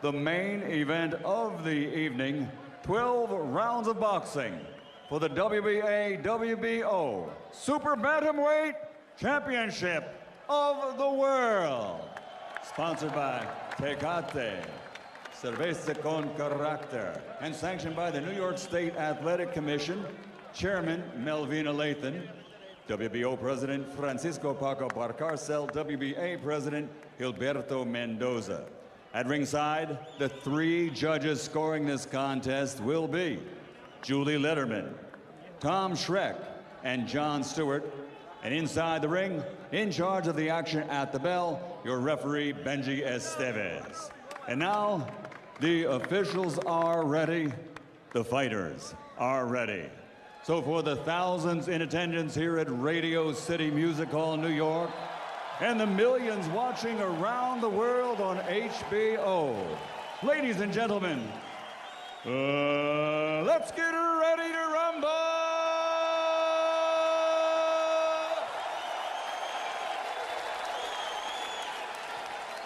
the main event of the evening, 12 rounds of boxing for the WBA WBO Super Bantamweight Championship of the World. Sponsored by Tecate, Cerveza con Carácter, and sanctioned by the New York State Athletic Commission, Chairman Melvina Lathan, WBO President Francisco Paco Barcarcel, WBA President Gilberto Mendoza. At ringside, the 3 judges scoring this contest will be Julie Letterman, Tom Schreck, and John Stewart. And inside the ring, in charge of the action at the bell, your referee, Benji Estevez. And now, the officials are ready, the fighters are ready. So for the thousands in attendance here at Radio City Music Hall, New York, and the millions watching around the world on HBO, ladies and gentlemen, let's get ready to rumble!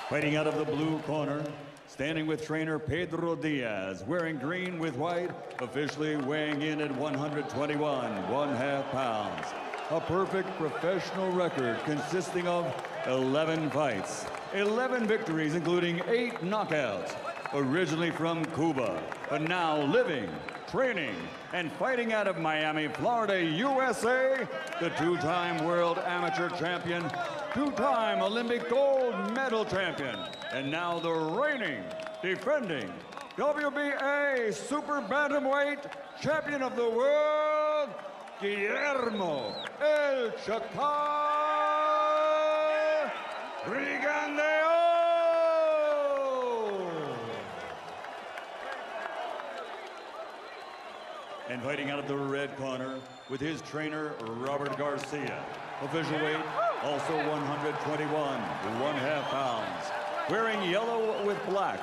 Fighting out of the blue corner, standing with trainer Pedro Diaz, wearing green with white, officially weighing in at 121 1/2 pounds. A perfect professional record consisting of 11 fights, 11 victories, including 8 knockouts. Originally from Cuba, but now living, training, and fighting out of Miami, Florida, USA, the 2-time world amateur champion, 2-time Olympic gold medal champion, and now the reigning, defending WBA Super Bantamweight champion of the world, Guillermo El Chacal Rigondeaux. And fighting out of the red corner with his trainer, Robert Garcia. Official weight, also 121 1/2 pounds. Wearing yellow with black.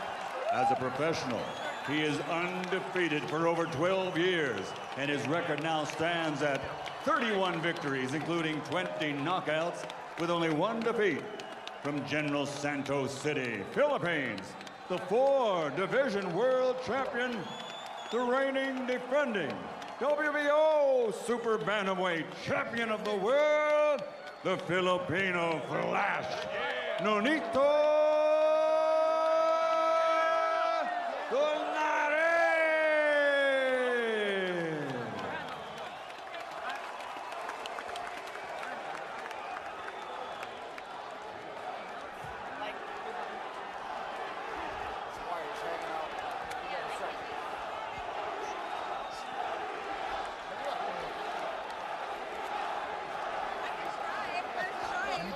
As a professional, he is undefeated for over 12 years, and his record now stands at 31 victories, including 20 knockouts, with only 1 defeat. From General Santos City, Philippines, the 4-division world champion, the reigning, defending WBO Super Bantamweight champion of the world, the Filipino Flash, Nonito Donaire.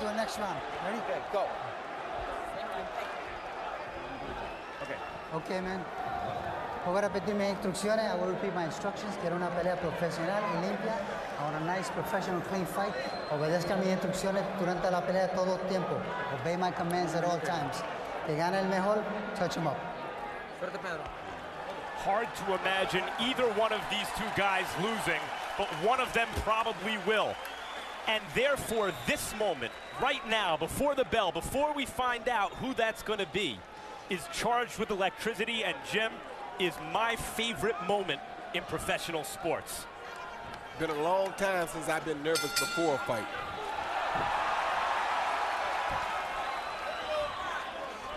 Do the next round. Ready? Okay, go. Okay. Okay, man. Voy a repetir mis instrucciones. I will repeat my instructions. Quiero una pelea profesional y limpia. I want a nice, professional, clean fight. Obedezcan mis instrucciones durante la pelea todo el tiempo. Obey my commands at all times. Que gane el mejor, touch him up. Hard to imagine either one of these 2 guys losing, but one of them probably will. And therefore, this moment, right now, before the bell, before we find out who that's going to be, is charged with electricity, and Jim, is my favorite moment in professional sports. Been a long time since I've been nervous before a fight.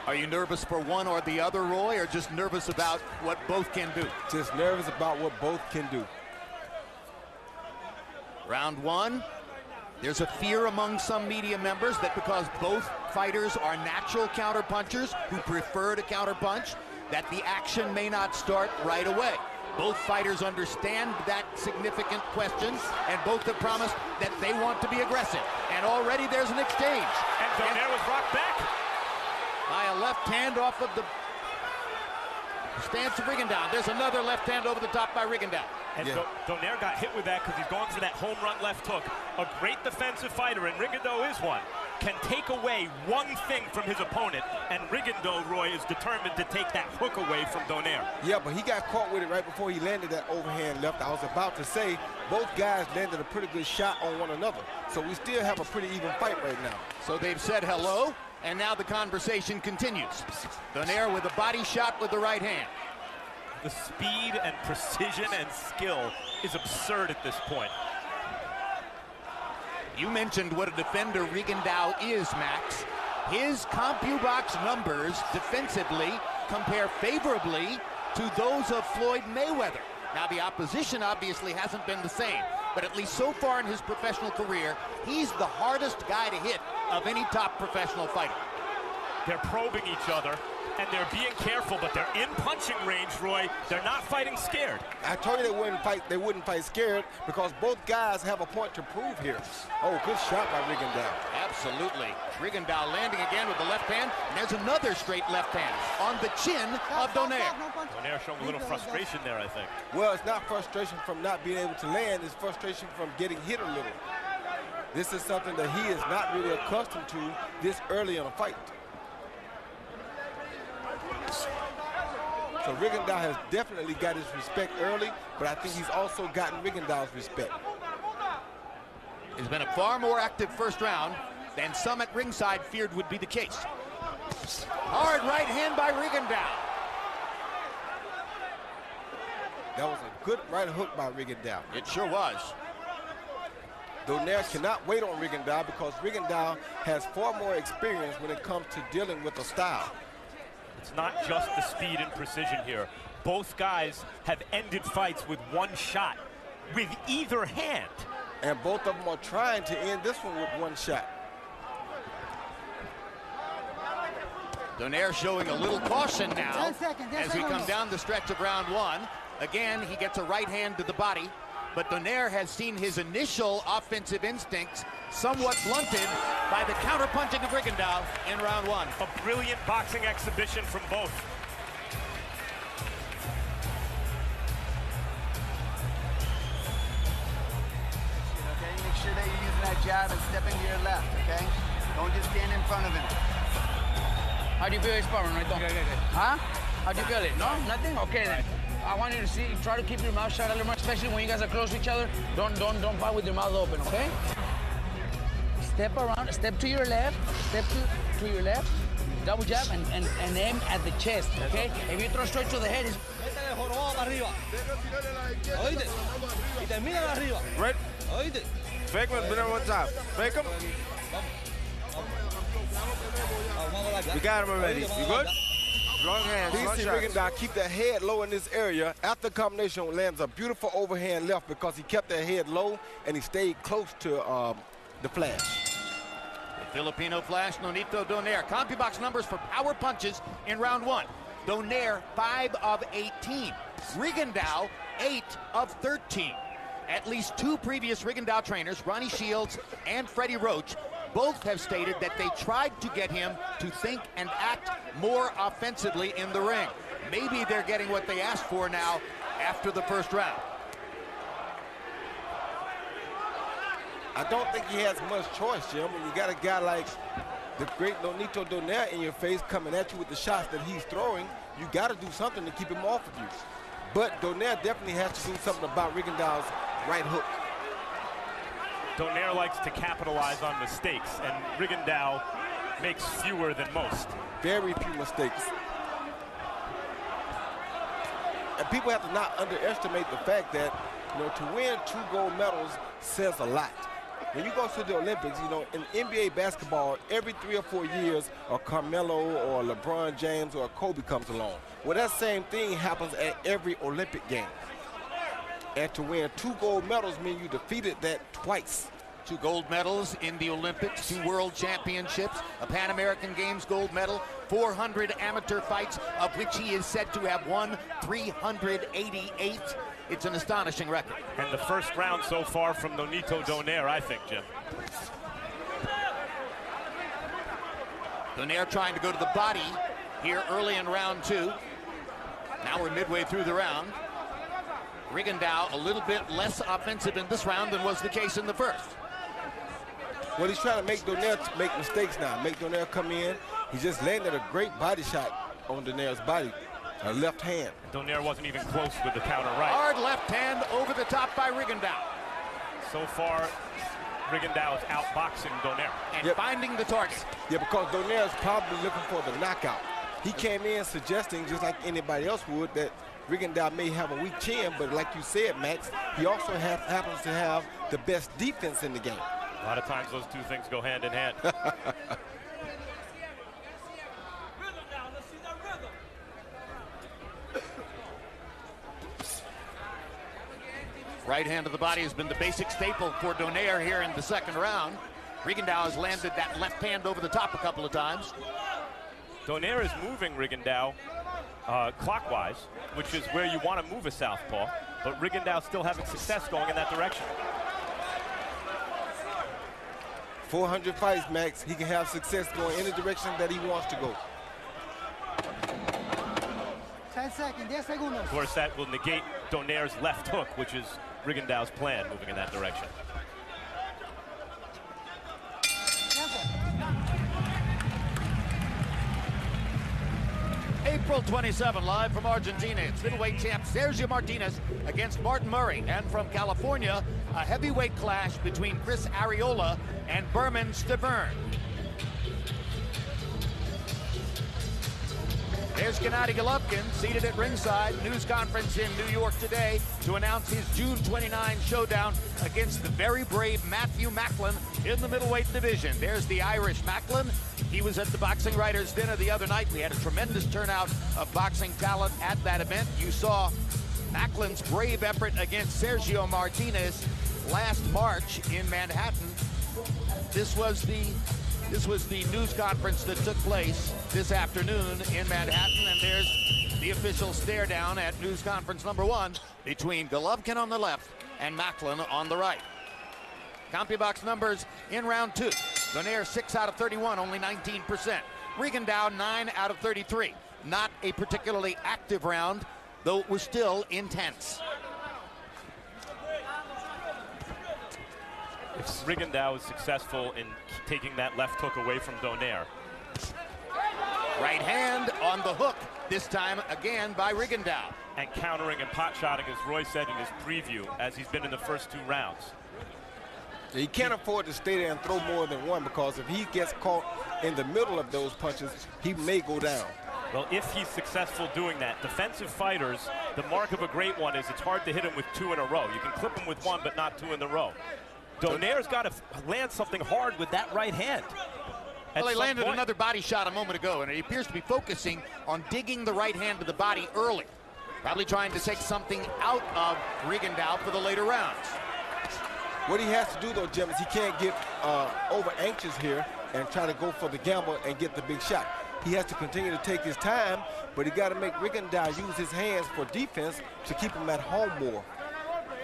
Are you nervous for one or the other, Roy, or just nervous about what both can do? Just nervous about what both can do. Round 1. There's a fear among some media members that because both fighters are natural counterpunchers who prefer to counterpunch, that the action may not start right away. Both fighters understand that significant question, and both have promised that they want to be aggressive. And already there's an exchange. And Donaire was rocked back. By a left hand off of the stance of Rigondeaux. There's another left hand over the top by Rigondeaux. And Donaire got hit with that because he's going for that home run left hook. A great defensive fighter, and Rigondeaux is one, can take away one thing from his opponent, and Rigondeaux, Roy, is determined to take that hook away from Donaire. Yeah, but he got caught with it right before he landed that overhand left. I was about to say, both guys landed a pretty good shot on one another. So we still have a pretty even fight right now. So they've said hello. And now the conversation continues. Donaire with a body shot with the right hand. The speed and precision and skill is absurd at this point. You mentioned what a defender Rigondeaux is, Max. His CompuBox numbers defensively compare favorably to those of Floyd Mayweather. Now, the opposition obviously hasn't been the same, but at least so far in his professional career, he's the hardest guy to hit of any top professional fighter. They're probing each other, and they're being careful, but they're in punching range, Roy. They're not fighting scared. I told you they wouldn't fight scared because both guys have a point to prove here. Oh, good shot by Rigondeaux. Absolutely. Rigondeaux landing again with the left hand, and there's another straight left hand on the chin of Donaire. Donaire showing a little frustration there, I think. Well, it's not frustration from not being able to land, it's frustration from getting hit a little. This is something that he is not really accustomed to this early in a fight. So Rigondeaux has definitely got his respect early, but I think he's also gotten Rigondeaux's respect. It's been a far more active first round than some at ringside feared would be the case. Hard right hand by Rigondeaux. That was a good right hook by Rigondeaux. It sure was. Donaire cannot wait on Rigondeaux because Rigondeaux has far more experience when it comes to dealing with a style. It's not just the speed and precision here. Both guys have ended fights with one shot, with either hand. And both of them are trying to end this one with one shot. Donaire showing a little caution now 10 seconds, 10 as we come seconds. down the stretch of round one. Again, he gets a right hand to the body, but Donaire has seen his initial offensive instincts somewhat blunted by the counter-punching of Rigondeaux in round one. A brilliant boxing exhibition from both. Okay, make sure that you're using that jab and step into your left, okay? Don't just stand in front of him. How do you feel his power, Nonito? Good. Huh? How do you feel it? No? Nothing? Okay then. I want you to see, try to keep your mouth shut a little more, especially when you guys are close to each other. Don't fight with your mouth open, okay? Step around, step to your left, step to your left, double jab and aim at the chest, okay? If you throw straight to the head, it's... Right? Fake one, bring him one time. Fake him. We got him already. You good? Long hands, You long see shots. Rigondeaux keep that head low in this area. After the combination lands a beautiful overhand left because he kept that head low and he stayed close to the flash. The Filipino flash, Nonito Donaire. CompuBox numbers for power punches in round one. Donaire, 5 of 18. Rigondeaux, 8 of 13. At least two previous Rigondeaux trainers, Ronnie Shields and Freddie Roach, both have stated that they tried to get him to think and act more offensively in the ring. Maybe they're getting what they asked for now after the first round. I don't think he has much choice, Jim. When you got a guy like the great Nonito Donaire in your face coming at you with the shots that he's throwing, you got to do something to keep him off of you. But Donaire definitely has to do something about Rigondeaux's right hook. Donaire likes to capitalize on mistakes, and Rigondeaux makes fewer than most. Very few mistakes. And people have to not underestimate the fact that, you know, to win 2 gold medals says a lot. When you go to the Olympics, you know, in NBA basketball, every 3 or 4 years, a Carmelo or LeBron James or a Kobe comes along. Well, that same thing happens at every Olympic game. And to win 2 gold medals means you defeated that twice. 2 gold medals in the Olympics, 2 world championships, a Pan American Games gold medal, 400 amateur fights, of which he is said to have won 388. It's an astonishing record. And the first round so far from Nonito Donaire, I think, Jim. Donaire trying to go to the body here early in round 2. Now we're midway through the round. Rigondeaux a little bit less offensive in this round than was the case in the first. Well, he's trying to make Donaire make mistakes now. Make Donaire come in. He just landed a great body shot on Donaire's body, a left hand. Donaire wasn't even close with the counter right. Hard left hand over the top by Rigondeaux. So far, Rigondeaux is outboxing Donaire. And finding the target. Yeah, because Donaire is probably looking for the knockout. He came in suggesting, just like anybody else would, that Rigondeaux may have a weak chin, but like you said, Max, he also happens to have the best defense in the game. A lot of times those two things go hand in hand. Right hand of the body has been the basic staple for Donaire here in the second round. Rigondeaux has landed that left hand over the top a couple of times. Donaire is moving Rigondeaux clockwise, which is where you want to move a southpaw, but Rigondeaux still having success going in that direction. 400 fights, Max. He can have success going in the direction that he wants to go. 10 seconds, 10 segundos. Of course, that will negate Donaire's left hook, which is Rigondeaux's plan, moving in that direction. April 27, live from Argentina. It's middleweight champ Sergio Martinez against Martin Murray. And from California, a heavyweight clash between Chris Arreola and Berman Stavern. There's Gennady Golovkin seated at ringside. News conference in New York today to announce his June 29 showdown against the very brave Matthew Macklin in the middleweight division. There's the Irish Macklin. He was at the Boxing Writers Dinner the other night. We had a tremendous turnout of boxing talent at that event. You saw Macklin's brave effort against Sergio Martinez last March in Manhattan. This was the news conference that took place this afternoon in Manhattan, and there's the official stare down at news conference number 1 between Golovkin on the left and Macklin on the right. CompuBox numbers in round 2. Donaire 6 out of 31, only 19%. Rigondeaux 9 out of 33. Not a particularly active round, though it was still intense. If Rigondeaux is successful in taking that left hook away from Donaire. Right hand on the hook, this time again by Rigondeaux. And countering and pot-shotting, as Roy said in his preview, as he's been in the first 2 rounds. He can't afford to stay there and throw more than one, because if he gets caught in the middle of those punches, he may go down. Well, if he's successful doing that, defensive fighters, the mark of a great one is it's hard to hit him with 2 in a row. You can clip him with 1, but not 2 in a row. Donaire's got to land something hard with that right hand. Well, he landed another body shot a moment ago, and he appears to be focusing on digging the right hand to the body early. Probably trying to take something out of Rigondeaux for the later rounds. What he has to do, though, Jim, is he can't get over anxious here and try to go for the gamble and get the big shot. He has to continue to take his time, but he got to make Rigondeaux use his hands for defense to keep him at home more.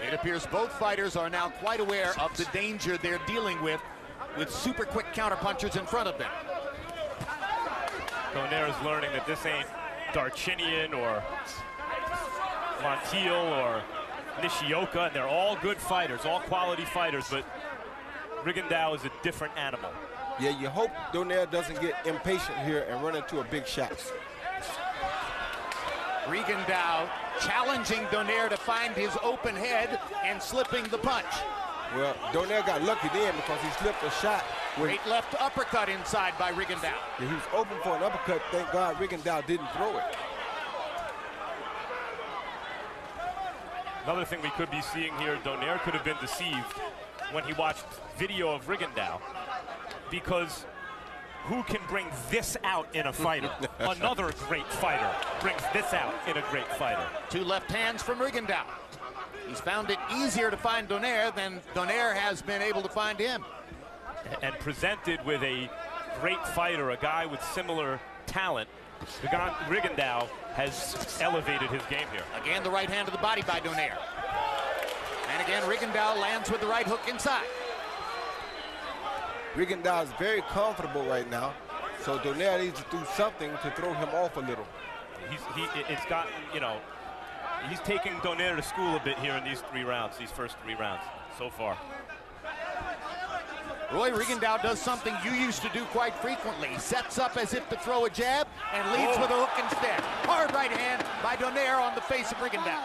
It appears both fighters are now quite aware of the danger they're dealing with super quick counterpunchers in front of them. Donaire is learning that this ain't Darchinian or Montiel or Nishioka, and they're all good fighters, all quality fighters, but Rigondeaux is a different animal. Yeah, you hope Donaire doesn't get impatient here and run into a big shot. Rigondeaux challenging Donaire to find his open head and slipping the punch. Well, Donaire got lucky then because he slipped a shot. Great left uppercut inside by Rigondeaux. Yeah, he was open for an uppercut. Thank God Rigondeaux didn't throw it. Another thing we could be seeing here, Donaire could have been deceived when he watched video of Rigondeaux, because who can bring this out in a fighter? Another great fighter brings this out in a great fighter. 2 left hands from Rigondeaux. He's found it easier to find Donaire than Donaire has been able to find him. And presented with a great fighter, a guy with similar talent, Rigondeaux has elevated his game here. Again, the right hand to the body by Donaire. And again, Rigondeaux lands with the right hook inside. Rigondeaux is very comfortable right now, so Donaire needs to do something to throw him off a little. It's gotten, you know, he's taking Donaire to school a bit here in these 3 rounds, these first 3 rounds so far. Roy, Rigondeaux does something you used to do quite frequently. He sets up as if to throw a jab and leads with a hook instead. Hard right hand by Donaire on the face of Rigondeaux.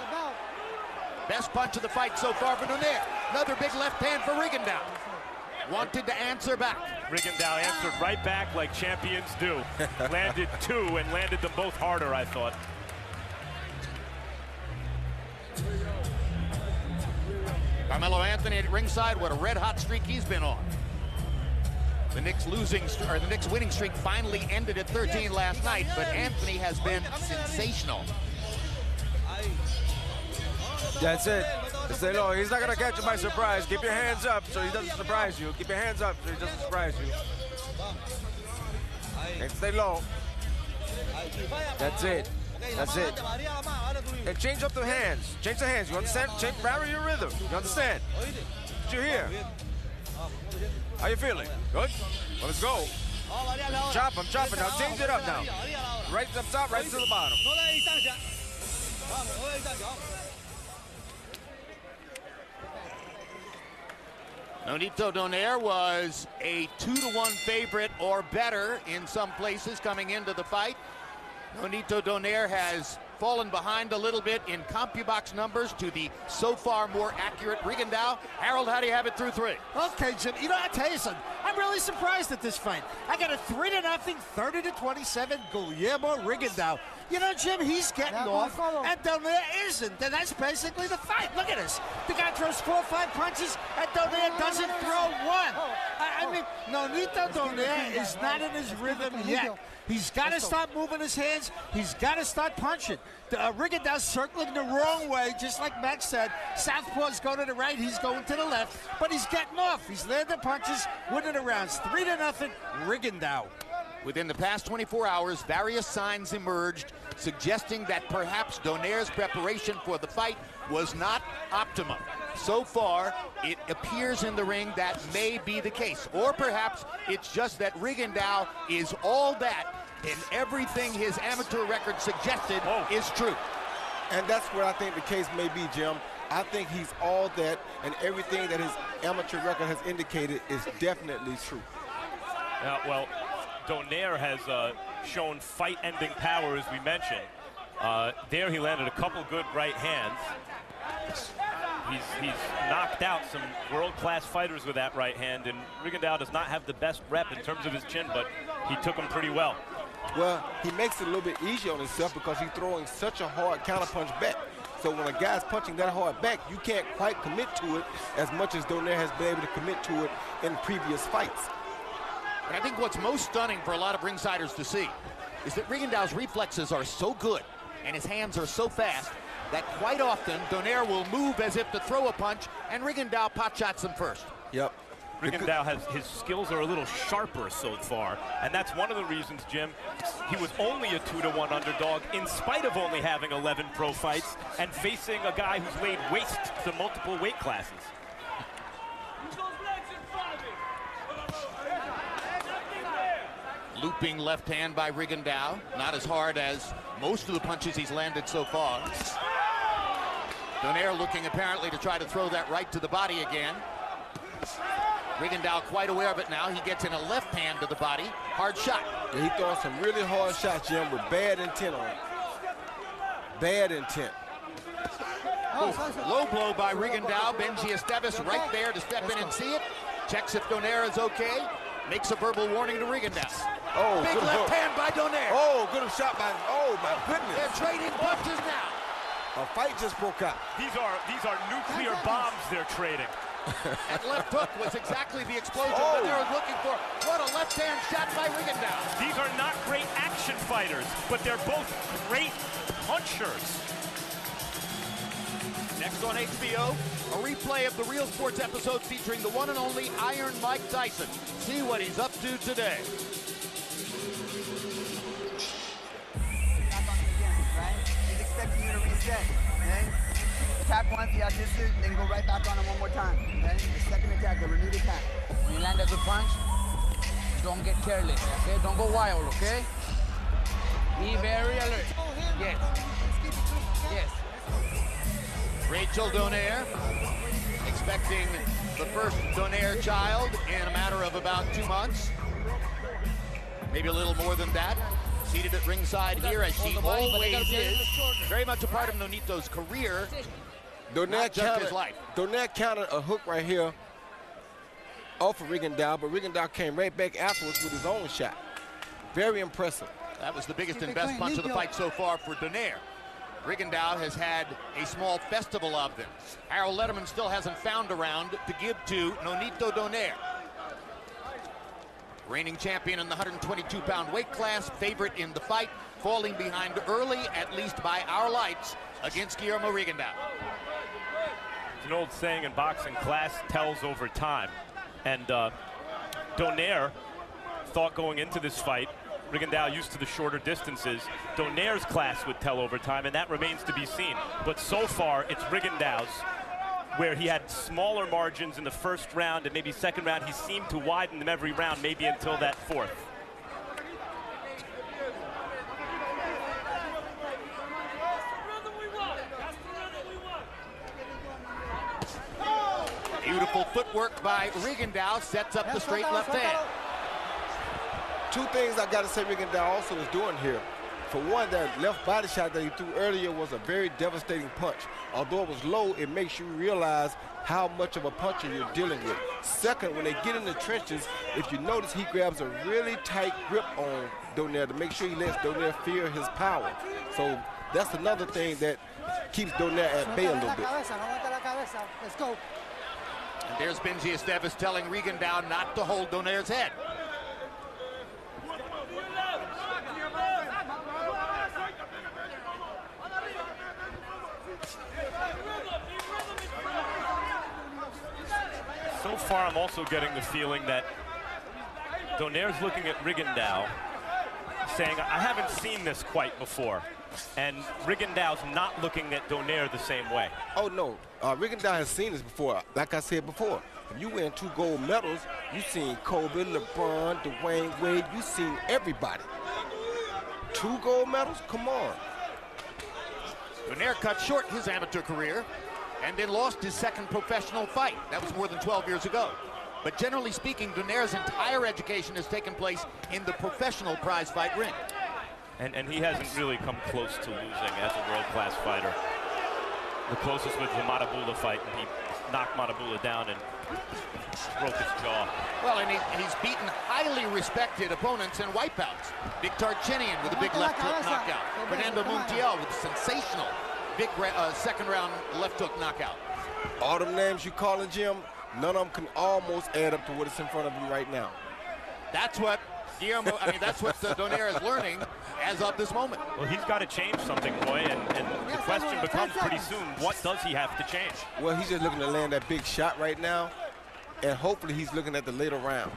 Best punch of the fight so far for Donaire. Another big left hand for Rigondeaux. wanted to answer back. Rigondeaux answered right back like champions do. Landed 2 and landed them both harder, I thought. Carmelo Anthony at ringside, what a red-hot streak he's been on. The Knicks winning streak finally ended at 13 last night, but Anthony has been sensational. That's it. Stay low. He's not going to catch you by surprise. Keep your hands up so he doesn't surprise you. Keep your hands up so he doesn't surprise you. And stay low. That's it. That's it. And change up the hands. Change the hands. You understand? Vary your rhythm. You understand? Did you hear? How you feeling? Good? Well, let's go. Chop, I'm chopping now. Change it up now. Right up top, right to the bottom. Nonito Donaire was a 2-1 favorite or better in some places coming into the fight. Nonito Donaire has fallen behind a little bit in CompuBox numbers to the so far more accurate Rigondeaux. Harold, how do you have it through 3? Okay, Jim, you know, I'll tell you something. I'm really surprised at this fight. I got a 3-0, 30-27 Guillermo Rigondeaux. You know, Jim, he's getting off, and Donaire isn't. And that's basically the fight. Look at this. The guy throws 4 or 5 punches, and Donaire doesn't throw one. I mean, Nonito Donaire is not in his rhythm yet. He's got to start moving his hands. He's got to start punching. Rigondeaux's circling the wrong way, just like Max said. Southpaw's going to the right, he's going to the left, but he's getting off. He's landing punches, winning the rounds. 3-0, Rigondeaux. Within the past 24 hours, various signs emerged suggesting that perhaps Donaire's preparation for the fight was not optimum. So far, it appears in the ring that may be the case. Or perhaps it's just that Rigondeaux is all that, and everything his amateur record suggested is true. And that's what I think the case may be, Jim. I think he's all that, and everything that his amateur record has indicated is definitely true. Well, Donaire has shown fight-ending power, as we mentioned. There he landed a couple good right hands. He's knocked out some world-class fighters with that right hand, and Rigondeaux does not have the best rep in terms of his chin, but he took him pretty well. Well, he makes it a little bit easier on himself because he's throwing such a hard counterpunch back. So when a guy's punching that hard back, you can't quite commit to it as much as Donaire has been able to commit to it in previous fights. But I think what's most stunning for a lot of ringsiders to see is that Rigondeaux's reflexes are so good and his hands are so fast that quite often Donaire will move as if to throw a punch, and Rigondeaux pot shots him first. Yep. Rigondeaux his skills are a little sharper so far, and that's one of the reasons, Jim, he was only a 2-1 underdog in spite of only having 11 pro fights and facing a guy who's laid waste to multiple weight classes. Looping left hand by Rigondeaux, not as hard as most of the punches he's landed so far. Donaire looking apparently to try to throw that right to the body again. Rigondeaux quite aware of it now. He gets in a left hand to the body. Hard shot. Yeah, he throwing some really hard shots, Jim, with bad intent on it. Bad intent. Low blow by Rigondeaux. Benji Esteves right there to step in and see it. Checks if Donaire is okay. Makes a verbal warning to Rigondeaux. Oh, big left hand by Donaire. Oh, good shot by, oh my goodness. They're trading punches now. A fight just broke out. These are nuclear bombs they're trading. That left hook was exactly the explosion Donaire was looking for. What a left hand shot by Rigondeaux. These are not great action fighters, but they're both great punchers. Next on HBO, a replay of the Real Sports episode featuring the one and only Iron Mike Tyson. See what he's up to today. He's expecting you to reset, okay? Attack once, he assisted, then go right back on him one more time, okay? The second attack, the renewed attack. When you land a good punch, don't get careless, okay? Don't go wild, okay? Be very alert. Yes. Yes. Rachel Donaire, expecting the first Donaire child in a matter of about 2 months. Maybe a little more than that. Seated at ringside here as she always is. Very much a part of Nonito's career, not just his life. Donaire countered a hook right here off of Rigondeaux, but Rigondeaux came right back afterwards with his own shot. Very impressive. That was the biggest and best punch of the fight so far for Donaire. Rigondeaux has had a small festival of them. Harold Letterman still hasn't found a round to give to Nonito Donaire. Reigning champion in the 122-pound weight class, favorite in the fight, falling behind early, at least by our lights, against Guillermo Rigondeaux. It's an old saying in boxing, class tells over time. And Donaire thought going into this fight, Rigondeaux used to the shorter distances, Donaire's class would tell over time, and that remains to be seen. But so far, it's Rigondeaux's, where he had smaller margins in the first round and maybe second round. He seemed to widen them every round, maybe until that fourth. Beautiful footwork by Rigondeaux, sets up the straight left hand. Two things I got to say Rigondeaux also is doing here. For one, that left body shot that he threw earlier was a very devastating punch. Although it was low, it makes you realize how much of a puncher you're dealing with. Second, when they get in the trenches, if you notice, he grabs a really tight grip on Donaire to make sure he lets Donaire feel his power. So that's another thing that keeps Donaire at bay a little bit. Let's go. And there's Benji Esteves telling Rigondeaux not to hold Donaire's head. So far, I'm also getting the feeling that Donaire's looking at Rigondeaux, saying, I haven't seen this quite before. And Rigondeaux's not looking at Donaire the same way. Oh, no. Rigondeaux has seen this before. Like I said before, if you win 2 gold medals, you've seen Kobe, LeBron, Dwayne Wade. You've seen everybody. 2 gold medals? Come on. Donaire cut short his amateur career and then lost his second professional fight. That was more than 12 years ago. But generally speaking, Donaire's entire education has taken place in the professional prize fight ring. And he hasn't really come close to losing as a world-class fighter. The closest was the Matabula fight, and he knocked Matabula down and broke his jaw. Well, and he's beaten highly respected opponents in wipeouts. Big Tarchenian with a big left hook knockout. Fernando Montiel with a sensational big second round left hook knockout. All them names you calling, Jim, none of them can almost add up to what is in front of him right now. That's what Guillermo, I mean, that's what Donaire is learning as of this moment. Well, he's got to change something, Roy, and the question becomes pretty soon, what does he have to change? Well, he's just looking to land that big shot right now, and hopefully he's looking at the later rounds.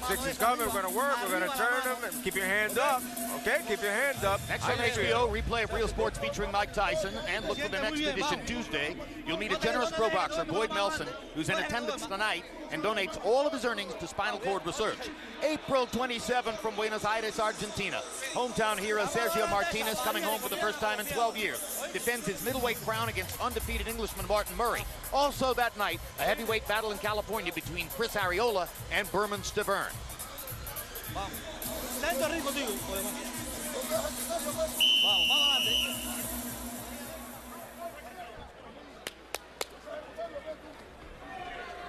Six is coming, we're gonna work, we're gonna turn them, and keep your hands up, okay? Keep your hands up. Next on HBO, replay of Real Sports featuring Mike Tyson, and look for the next edition Tuesday. You'll meet a generous pro boxer, Boyd Nelson, who's in attendance tonight and donates all of his earnings to spinal cord research. April 27 from Buenos Aires, Argentina. Hometown hero Sergio Martinez, coming home for the first time in 12 years, defends his middleweight crown against undefeated Englishman Martin Murray. Also that night, a heavyweight battle in California between Chris Arreola and Berman Stavern.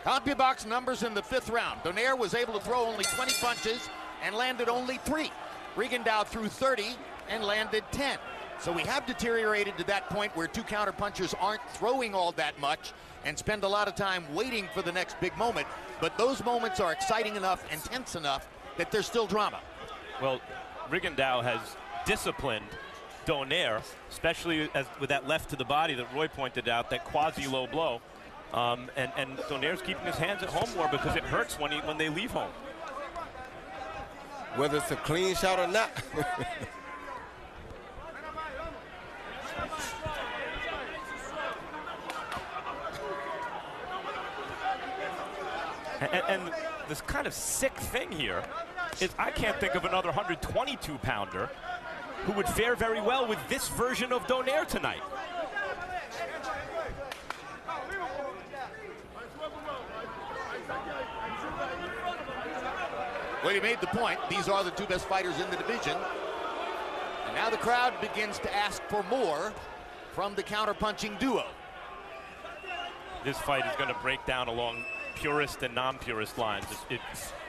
CompuBox numbers in the 5th round. Donaire was able to throw only 20 punches and landed only 3. Rigondeaux threw 30 and landed 10. So we have deteriorated to that point where 2 counter-punchers aren't throwing all that much and spend a lot of time waiting for the next big moment. But those moments are exciting enough and tense enough that there's still drama. Well, Rigondeaux has disciplined Donaire, especially with that left to the body that Roy pointed out, that quasi-low blow. And Donaire's keeping his hands at home more because it hurts when they leave home. Whether it's a clean shot or not. And this kind of sick thing here is I can't think of another 122-pounder who would fare very well with this version of Donaire tonight. Well, you made the point. These are the two best fighters in the division. And now the crowd begins to ask for more from the counterpunching duo. This fight is going to break down along purist and non-purist lines.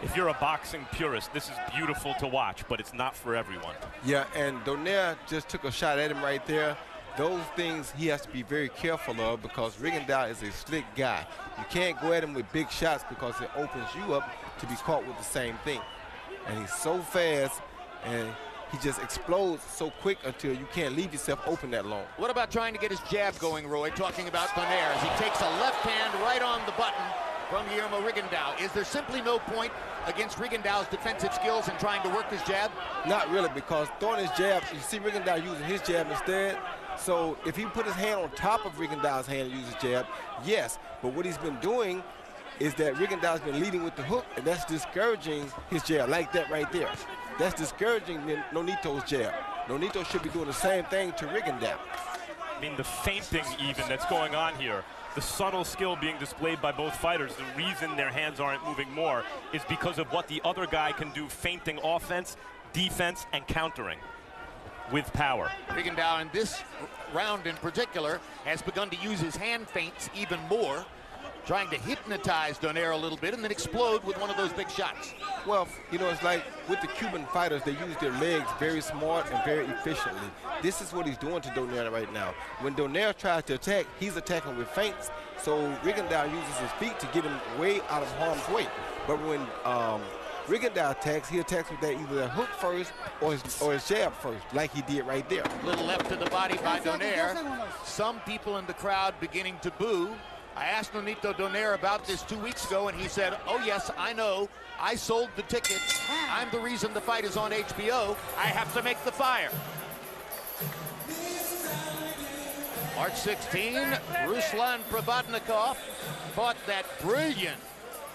If you're a boxing purist, this is beautiful to watch, but it's not for everyone. Yeah, and Donaire just took a shot at him right there. Those things he has to be very careful of because Rigondeaux is a slick guy. You can't go at him with big shots because it opens you up to be caught with the same thing. And he's so fast, and he just explodes so quick until you can't leave yourself open that long. What about trying to get his jab going, Roy? Talking about Donaire as he takes a left hand right on the button from Guillermo Rigondeaux. Is there simply no point against Rigondeaux's defensive skills in trying to work his jab? Not really, because throwing his jab, you see Rigondeaux using his jab instead. So if he put his hand on top of Rigondeaux's hand and use his jab, yes. But what he's been doing is that Rigondeaux's been leading with the hook, and that's discouraging his jab, like that right there. That's discouraging Nonito's jab. Nonito should be doing the same thing to Rigondeaux. I mean, the feinting even that's going on here, the subtle skill being displayed by both fighters, the reason their hands aren't moving more is because of what the other guy can do, feinting offense, defense, and countering with power. Rigondeaux in this round in particular has begun to use his hand feints even more, trying to hypnotize Donaire a little bit and then explode with one of those big shots. Well, you know, it's like with the Cuban fighters, they use their legs very smart and very efficiently. This is what he's doing to Donaire right now. When Donaire tries to attack, he's attacking with feints, so Rigondeaux uses his feet to get him way out of harm's way. But when Rigondeaux attacks, he attacks with that either that hook first or his jab first, like he did right there. Little left to the body by Donaire. Some people in the crowd beginning to boo. I asked Nonito Donaire about this 2 weeks ago, and he said, oh, yes, I know. I sold the tickets. I'm the reason the fight is on HBO. I have to make the fire. March 16, Ruslan Provodnikov fought that brilliant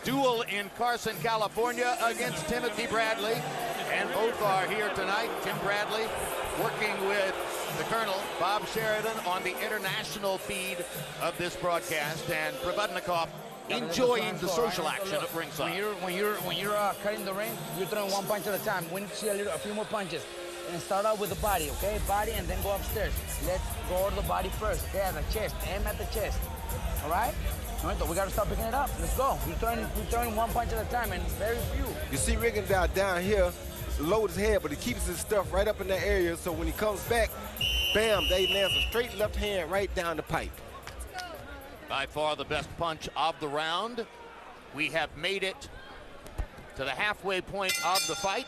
duel in Carson, California against Timothy Bradley. And both are here tonight. Tim Bradley working with the Colonel, Bob Sheridan, on the international feed of this broadcast, and Provodnikov enjoying the social action at ringside. When you're cutting the ring, you're throwing one punch at a time. We need to see a few more punches. And start out with the body, okay? Body, and then go upstairs. Let's go to the body first, okay? At the chest, aim at the chest, all right? We got to start picking it up. Let's go. We're throwing one punch at a time, and very few. You see Rigondeaux down here, load his head, but he keeps his stuff right up in that area, so when he comes back, bam, they lands a straight left hand right down the pipe. By far the best punch of the round. We have made it to the halfway point of the fight.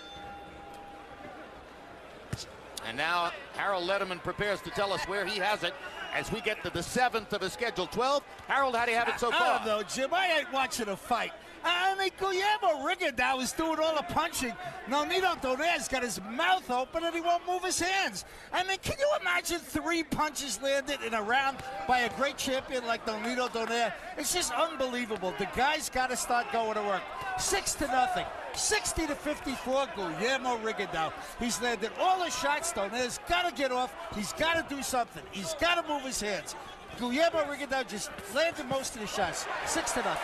And now Harold Lederman prepares to tell us where he has it as we get to the 7th of a scheduled 12. Harold, how do you have it so far? I don't know, Jim. I ain't watching a fight. I mean, Guillermo Rigondeaux is doing all the punching. Nonito Donaire's got his mouth open and he won't move his hands. I mean, can you imagine 3 punches landed in a round by a great champion like Nonito Donaire? It's just unbelievable. The guy's got to start going to work. 6-0. 60-54, Guillermo Rigondeaux. He's landed all the shots. Donaire's got to get off. He's got to do something. He's got to move his hands. Guillermo Rigondeaux just landed most of the shots. 6-0.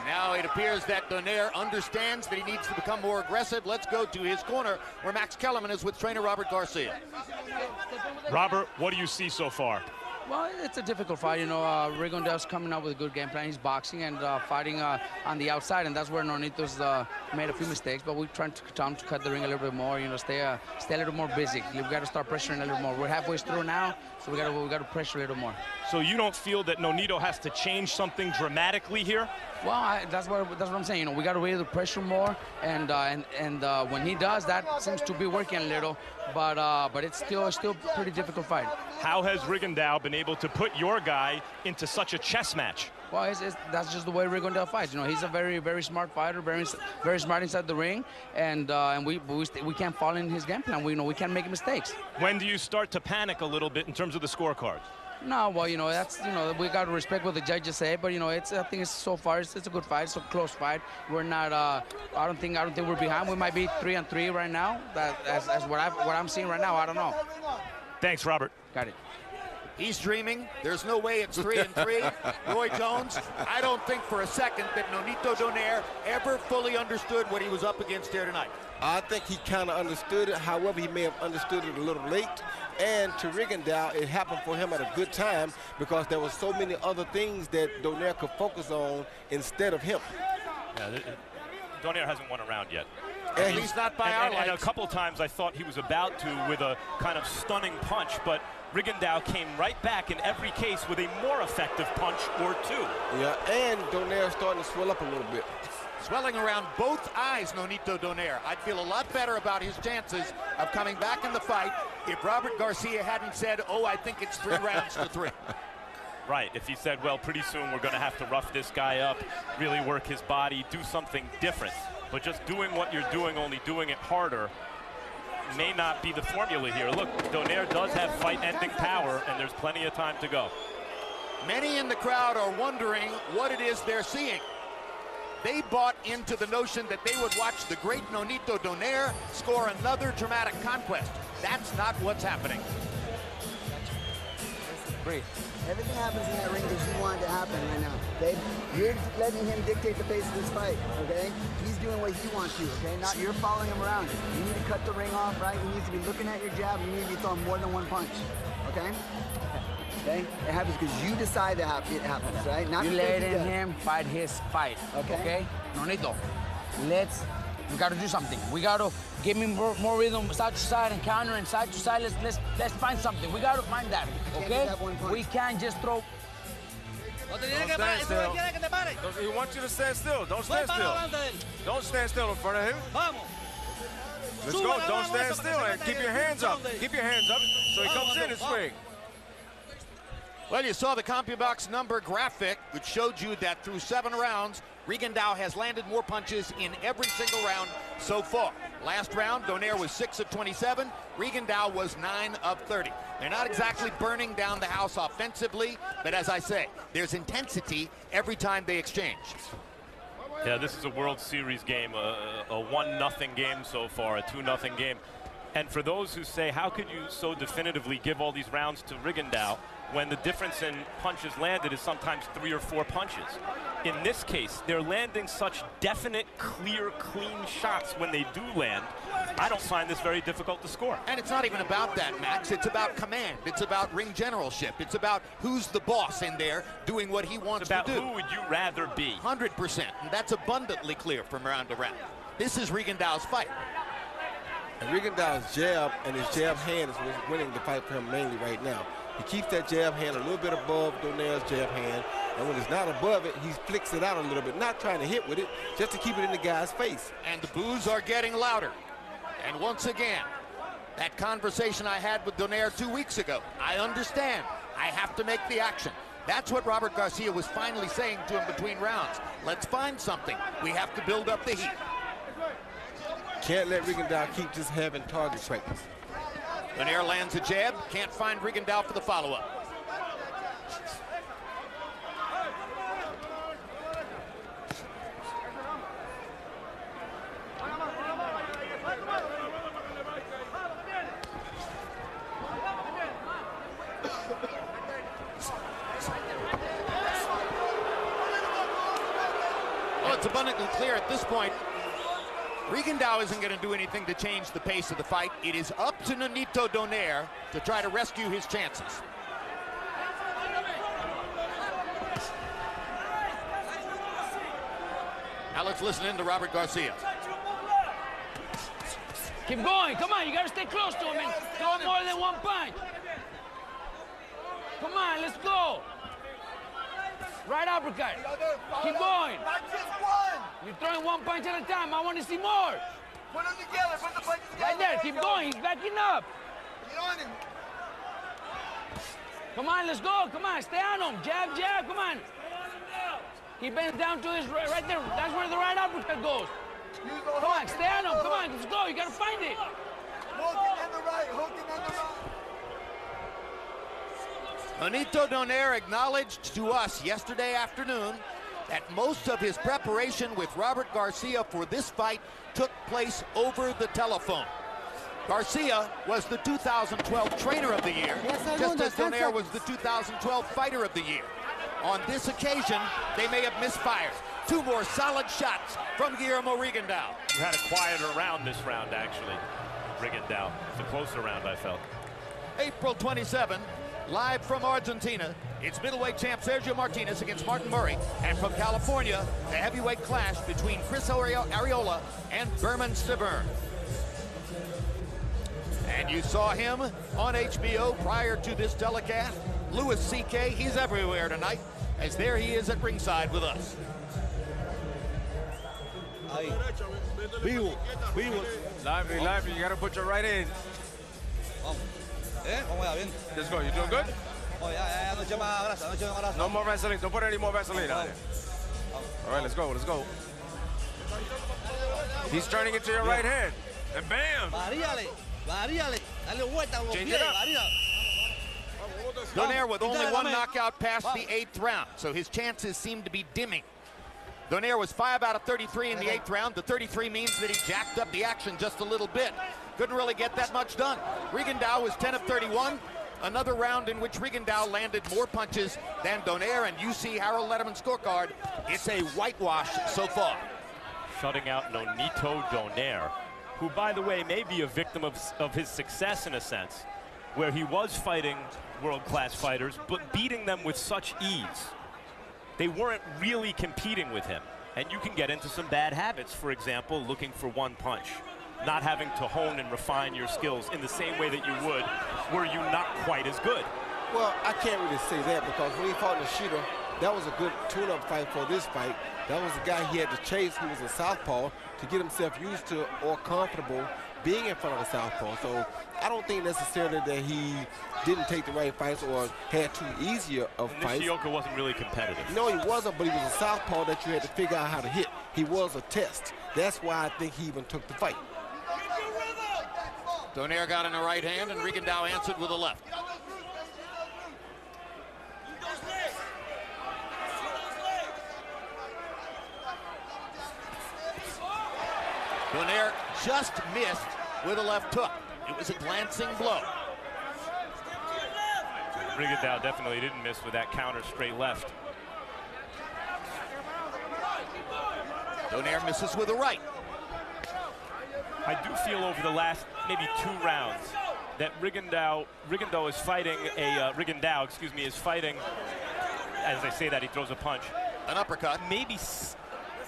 Now it appears that Donaire understands that he needs to become more aggressive. Let's go to his corner where Max Kellerman is with trainer Robert Garcia. Robert, what do you see so far? Well, it's a difficult fight. You know, Rigondeaux's coming out with a good game plan. He's boxing and fighting on the outside, and that's where Nonito's made a few mistakes. But we're trying to cut the ring a little bit more. You know, stay a little more busy. We've got to start pressuring a little more. We're halfway through now, so we got to pressure a little more. So you don't feel that Nonito has to change something dramatically here? Well, that's what I'm saying. You know, we got to really pressure more, and when he does, that seems to be working a little. But it's still a pretty difficult fight. How has Rigondeaux been able to put your guy into such a chess match? Well, that's just the way Rigondeaux fights. You know, he's a very, very smart fighter, very smart inside the ring, and we can't fall in his game plan. We can't make mistakes. When do you start to panic a little bit in terms of the scorecards? No, well, you know, we got to respect what the judges say, but you know, I think it's so far it's a good fight. It's a close fight. We're not. I don't think we're behind. We might be 3-3 right now. As what I'm seeing right now. I don't know. Thanks, Robert. Got it. He's dreaming. There's no way it's 3-3. Roy Jones, I don't think for a second that Nonito Donaire ever fully understood what he was up against here tonight. I think he kind of understood it. However, he may have understood it a little late. And to Rigondeaux, it happened for him at a good time because there were so many other things that Donaire could focus on instead of him. Yeah, Donaire hasn't won a round yet. At least not by our lights. And a couple times I thought he was about to with a kind of stunning punch, but Rigondeaux came right back in every case with a more effective punch or two. Yeah, and Donaire's starting to swell up a little bit. Swelling around both eyes, Nonito Donaire. I'd feel a lot better about his chances of coming back in the fight if Robert Garcia hadn't said, oh, I think it's 3 rounds to 3. Right, if he said, well, pretty soon we're going to have to rough this guy up, really work his body, do something different. But just doing what you're doing, only doing it harder, may not be the formula here. Look, Donaire does have fight-ending power, and there's plenty of time to go. Many in the crowd are wondering what it is they're seeing. They bought into the notion that they would watch the great Nonito Donaire score another dramatic conquest. That's not what's happening. Breathe. Everything happens in that ring because you want it to happen right now, okay? You're letting him dictate the pace of this fight, okay? He's doing what he wants to, okay? Not you're following him around. You need to cut the ring off, right? You need to be looking at your jab. You need to be throwing more than one punch, okay? Okay? It happens because you decide that it happens, right? Not you letting him fight his fight, okay? Nonito, we got to do something. We got to give him more rhythm, side to side and counter and side to side. Let's find something. We got to find that, okay? We can't just throw. Don't stand still. He wants you to stand still. Don't stand still. Don't stand still in front of him. Let's go. Don't stand still and keep your hands up. Keep your hands up so he comes in and swing. Well, you saw the CompuBox number graphic, which showed you that through 7 rounds, Rigondeaux has landed more punches in every single round so far. Last round, Donaire was 6 of 27. Rigondeaux was 9 of 30. They're not exactly burning down the house offensively, but as I say, there's intensity every time they exchange. Yeah, this is a World Series game, a 1-0 game so far, a 2-0 game. And for those who say, how could you so definitively give all these rounds to Rigondeaux when the difference in punches landed is sometimes 3 or 4 punches? In this case, they're landing such definite, clear, clean shots when they do land. I don't find this very difficult to score. And it's not even about that, Max. It's about command. It's about ring generalship. It's about who's the boss in there doing what he wants to do. It's about who would you rather be. 100%. And that's abundantly clear from round to round. This is Rigondeaux's fight. And Rigondeaux's jab and his jab hand is what's winning the fight for him mainly right now. He keeps that jab hand a little bit above Donaire's jab hand, and when it's not above it, he flicks it out a little bit, not trying to hit with it, just to keep it in the guy's face. And the boos are getting louder. And once again, that conversation I had with Donaire 2 weeks ago, I understand. I have to make the action. That's what Robert Garcia was finally saying to him between rounds. Let's find something. We have to build up the heat. Can't let Rigondeaux keep just having target practice. Donaire lands a jab, can't find Rigondeaux for the follow-up. Well, it's abundantly clear at this point Rigondeaux isn't going to do anything to change the pace of the fight. It is up to Nonito Donaire to try to rescue his chances. Now let's listen in to Robert Garcia. Keep going. Come on, you got to stay close to him and throw more than one punch. Come on, let's go. Right uppercut. Keep going. Not just one. You're throwing one punch at a time. I want to see more. Put them together. Put the punches together. Right there. Keep going. He's backing up. Get on him. Come on, let's go. Come on, stay on him. Jab, jab. Come on. He bends down to his right there. That's where the right uppercut goes. Come on, stay on him. Come on, let's go. You got to find it. Hooking and the right. Hooking and the right. Nonito Donaire acknowledged to us yesterday afternoon that most of his preparation with Robert Garcia for this fight took place over the telephone. Garcia was the 2012 Trainer of the Year, just as Donaire was the 2012 Fighter of the Year. On this occasion, they may have misfired. 2 more solid shots from Guillermo Rigondeaux. We had a quieter round this round, actually. Rigondeaux. It's a closer round, I felt. April 27, live from Argentina, it's middleweight champ Sergio Martinez against Martin Murray. And from California, the heavyweight clash between Chris Arreola and Berman Stavern. And you saw him on HBO prior to this telecast. Louis C.K., he's everywhere tonight, as there he is at ringside with us. Lively, lively. You gotta put your right in. Let's go. You doing good? No more Vaseline. Don't put any more Vaseline on it. All right, let's go. Let's go. He's turning into your right hand. And bam! Change it up. Donaire with only 1 knockout past the 8th round, so his chances seem to be dimming. Donaire was 5 out of 33 in the 8th round. The 33 means that he jacked up the action just a little bit. Couldn't really get that much done. Rigondeaux was 10 of 31. Another round in which Rigondeaux landed more punches than Donaire, and you see Harold Letterman's scorecard. It's a whitewash so far. Shutting out Nonito Donaire, who, by the way, may be a victim of his success in a sense, where he was fighting world-class fighters, but beating them with such ease. They weren't really competing with him, and you can get into some bad habits. For example, looking for 1 punch, not having to hone and refine your skills in the same way that you would were you not quite as good. Well, I can't really say that, because when he fought Nishida, that was a good tune-up fight for this fight. That was the guy he had to chase, who was a southpaw, to get himself used to or comfortable being in front of a southpaw. So I don't think necessarily that he didn't take the right fights or had too easier of fights. Nishioka wasn't really competitive. No, he wasn't, but he was a southpaw that you had to figure out how to hit. He was a test. That's why I think he even took the fight. Donaire got in the right hand, and Rigondeaux answered with a left. Donaire just missed with a left hook. It was a glancing blow. Rigondeaux definitely didn't miss with that counter straight left. Donaire misses with a right. I do feel over the last maybe 2 rounds that Rigondeaux is fighting is fighting, as I say that, he throws a punch. An uppercut. Maybe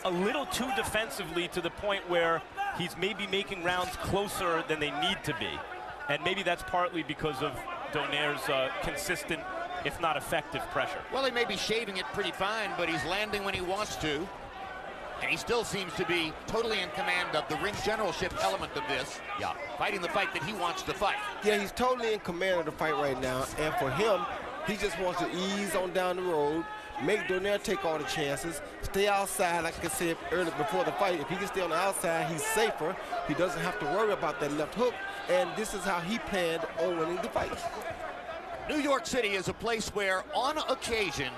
a little too defensively, to the point where he's maybe making rounds closer than they need to be. And maybe that's partly because of Donaire's consistent, if not effective, pressure. Well, he may be shaving it pretty fine, but he's landing when he wants to. And he still seems to be totally in command of the ring generalship element of this. Yeah, fighting the fight that he wants to fight. Yeah, he's totally in command of the fight right now. And for him, he just wants to ease on down the road, make Donaire take all the chances, stay outside, like I said earlier before the fight. If he can stay on the outside, he's safer. He doesn't have to worry about that left hook. And this is how he planned on winning the fight. New York City is a place where, on occasion,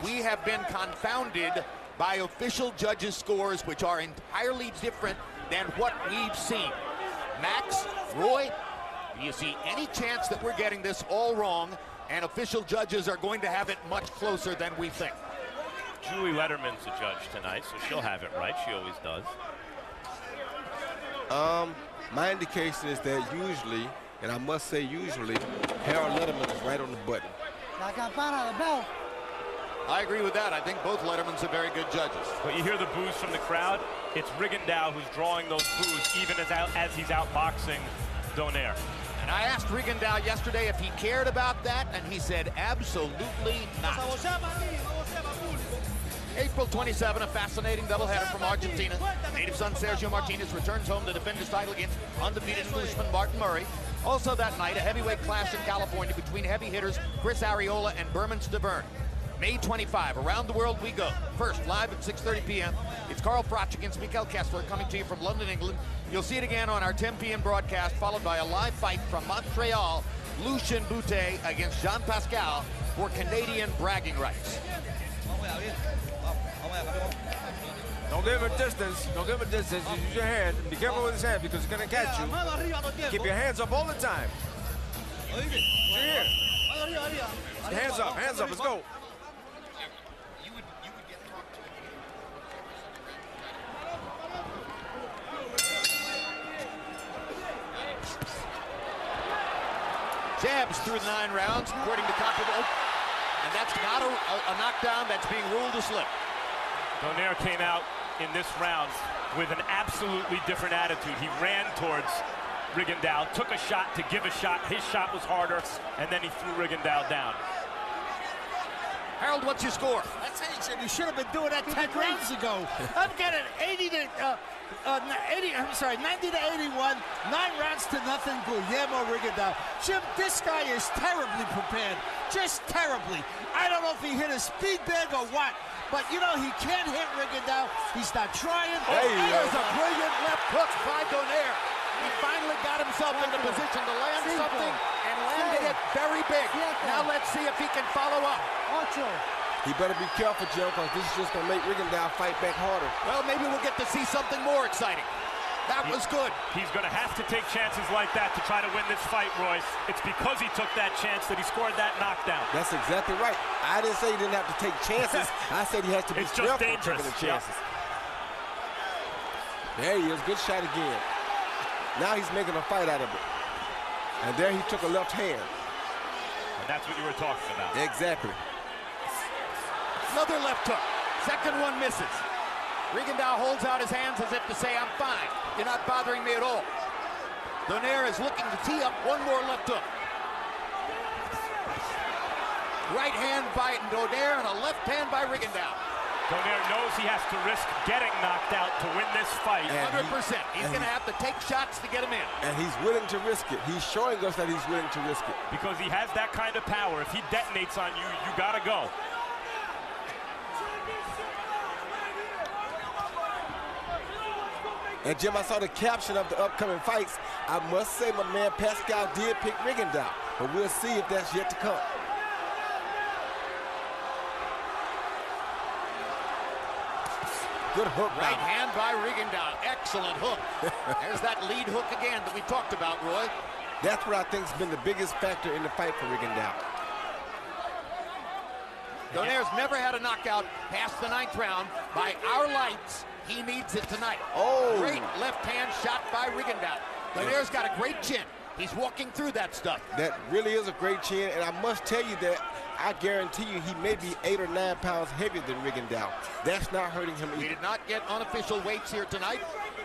we have been confounded by official judges' scores, which are entirely different than what we've seen. Max, Roy, do you see any chance that we're getting this all wrong and official judges are going to have it much closer than we think? Julie Letterman's the judge tonight, so she'll have it right. She always does. My indication is that usually, and I must say usually, Harold Letterman is right on the button. La campana, the bell. I agree with that. I think both Lettermans are very good judges. But you hear the boos from the crowd. It's Rigondeaux who's drawing those boos, even as he's outboxing Donaire. And I asked Rigondeaux yesterday if he cared about that, and he said absolutely not. April 27, a fascinating doubleheader from Argentina. Native son Sergio Martinez returns home to defend his title against undefeated Englishman Martin Murray. Also that night, a heavyweight clash in California between heavy hitters Chris Arreola and Berman Stavern. May 25, around the world we go. First, live at 6:30 p.m., it's Carl Froch against Mikael Kessler, coming to you from London, England. You'll see it again on our 10 p.m. broadcast, followed by a live fight from Montreal, Lucien Boutet against Jean Pascal for Canadian bragging rights. Don't give him a distance. Don't give him a distance. You use your hand. Be careful with his hand because he's going to catch you. Keep your hands up all the time. Put your here. Hands up. Hands up. Let's go. Jabs through 9 rounds, according to Comparable. And that's not a knockdown. That's being ruled a slip. Donaire came out in this round with an absolutely different attitude. He ran towards Rigondeaux, took a shot to give a shot. His shot was harder, and then he threw Rigondeaux down. Harold, what's your score? I tell you, Jim, you should have been doing that 10 rounds ago. I'm getting 90 to 81, 9 rounds to nothing, Guillermo Rigondeaux. Jim, this guy is terribly prepared, just terribly. I don't know if he hit a speed bag or what, but you know, he can't hit Rigondeaux. He's not trying. There's a brilliant left hook by Donaire. He finally got himself into position to land something and landed it very big. Now let's see if he can follow up. He better be careful, Jim, because this is just going to make Rigondeaux fight back harder. Well, maybe we'll get to see something more exciting. That was good. He's going to have to take chances like that to try to win this fight, Royce. It's because he took that chance that he scored that knockdown. That's exactly right. I didn't say he didn't have to take chances. I said he has to be just careful dangerous. taking the chances. There he is. Good shot again. Now he's making a fight out of it. And there he took a left hand. And that's what you were talking about. Exactly. Another left hook. Second one misses. Rigondeaux holds out his hands as if to say, I'm fine. You're not bothering me at all. Donaire is looking to tee up one more left hook. Right hand by Donaire and a left hand by Rigondeaux. Donaire knows he has to risk getting knocked out to win this fight. 100%. He's going to have to take shots to get him in. And he's willing to risk it. He's showing us that he's willing to risk it. Because he has that kind of power. If he detonates on you, you got to go. And Jim, I saw the caption of the upcoming fights. I must say my man Pascal did pick Rigondeaux, but we'll see if that's yet to come. Good hook. Right hand by Rigondeaux. Excellent hook. There's that lead hook again that we talked about, Roy. That's what I think has been the biggest factor in the fight for Rigondeaux. Donaire's never had a knockout past the 9th round. By our lights, he needs it tonight. Oh! Great left hand shot by Rigondeaux. Donaire's got a great chin. He's walking through that stuff. That really is a great chin, and I must tell you that I guarantee you he may be 8 or 9 pounds heavier than Rigondeaux. That's not hurting him either. We did not get unofficial weights here tonight.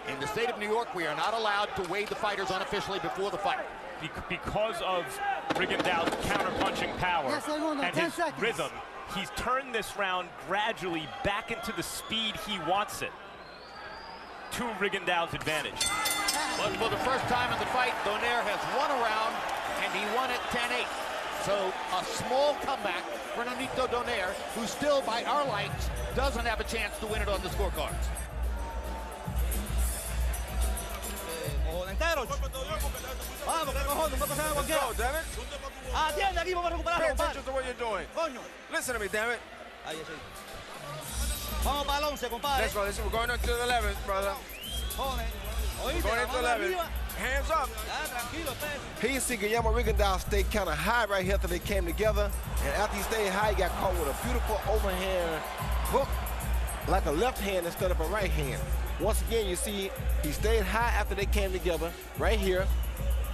In the state of New York, we are not allowed to weigh the fighters unofficially before the fight. Because of Rigondeaux's counter-punching power and his rhythm, he's turned this round gradually back into the speed he wants it, to Rigondeaux's advantage. But for the first time in the fight, Donaire has won a round, and he won it 10-8. So a small comeback for Nonito Donaire, who still, by our lights, doesn't have a chance to win it on the scorecards. Pay attention to what you're doing. Listen to me, damn it. Let's go. We're going into the 11th, brother. We're going into the 11th. Hands up. Here you see Guillermo Rigondeaux stay kind of high right here after they came together. And after he stayed high, he got caught with a beautiful overhand hook, like a left hand instead of a right hand. Once again, you see he stayed high after they came together, right here.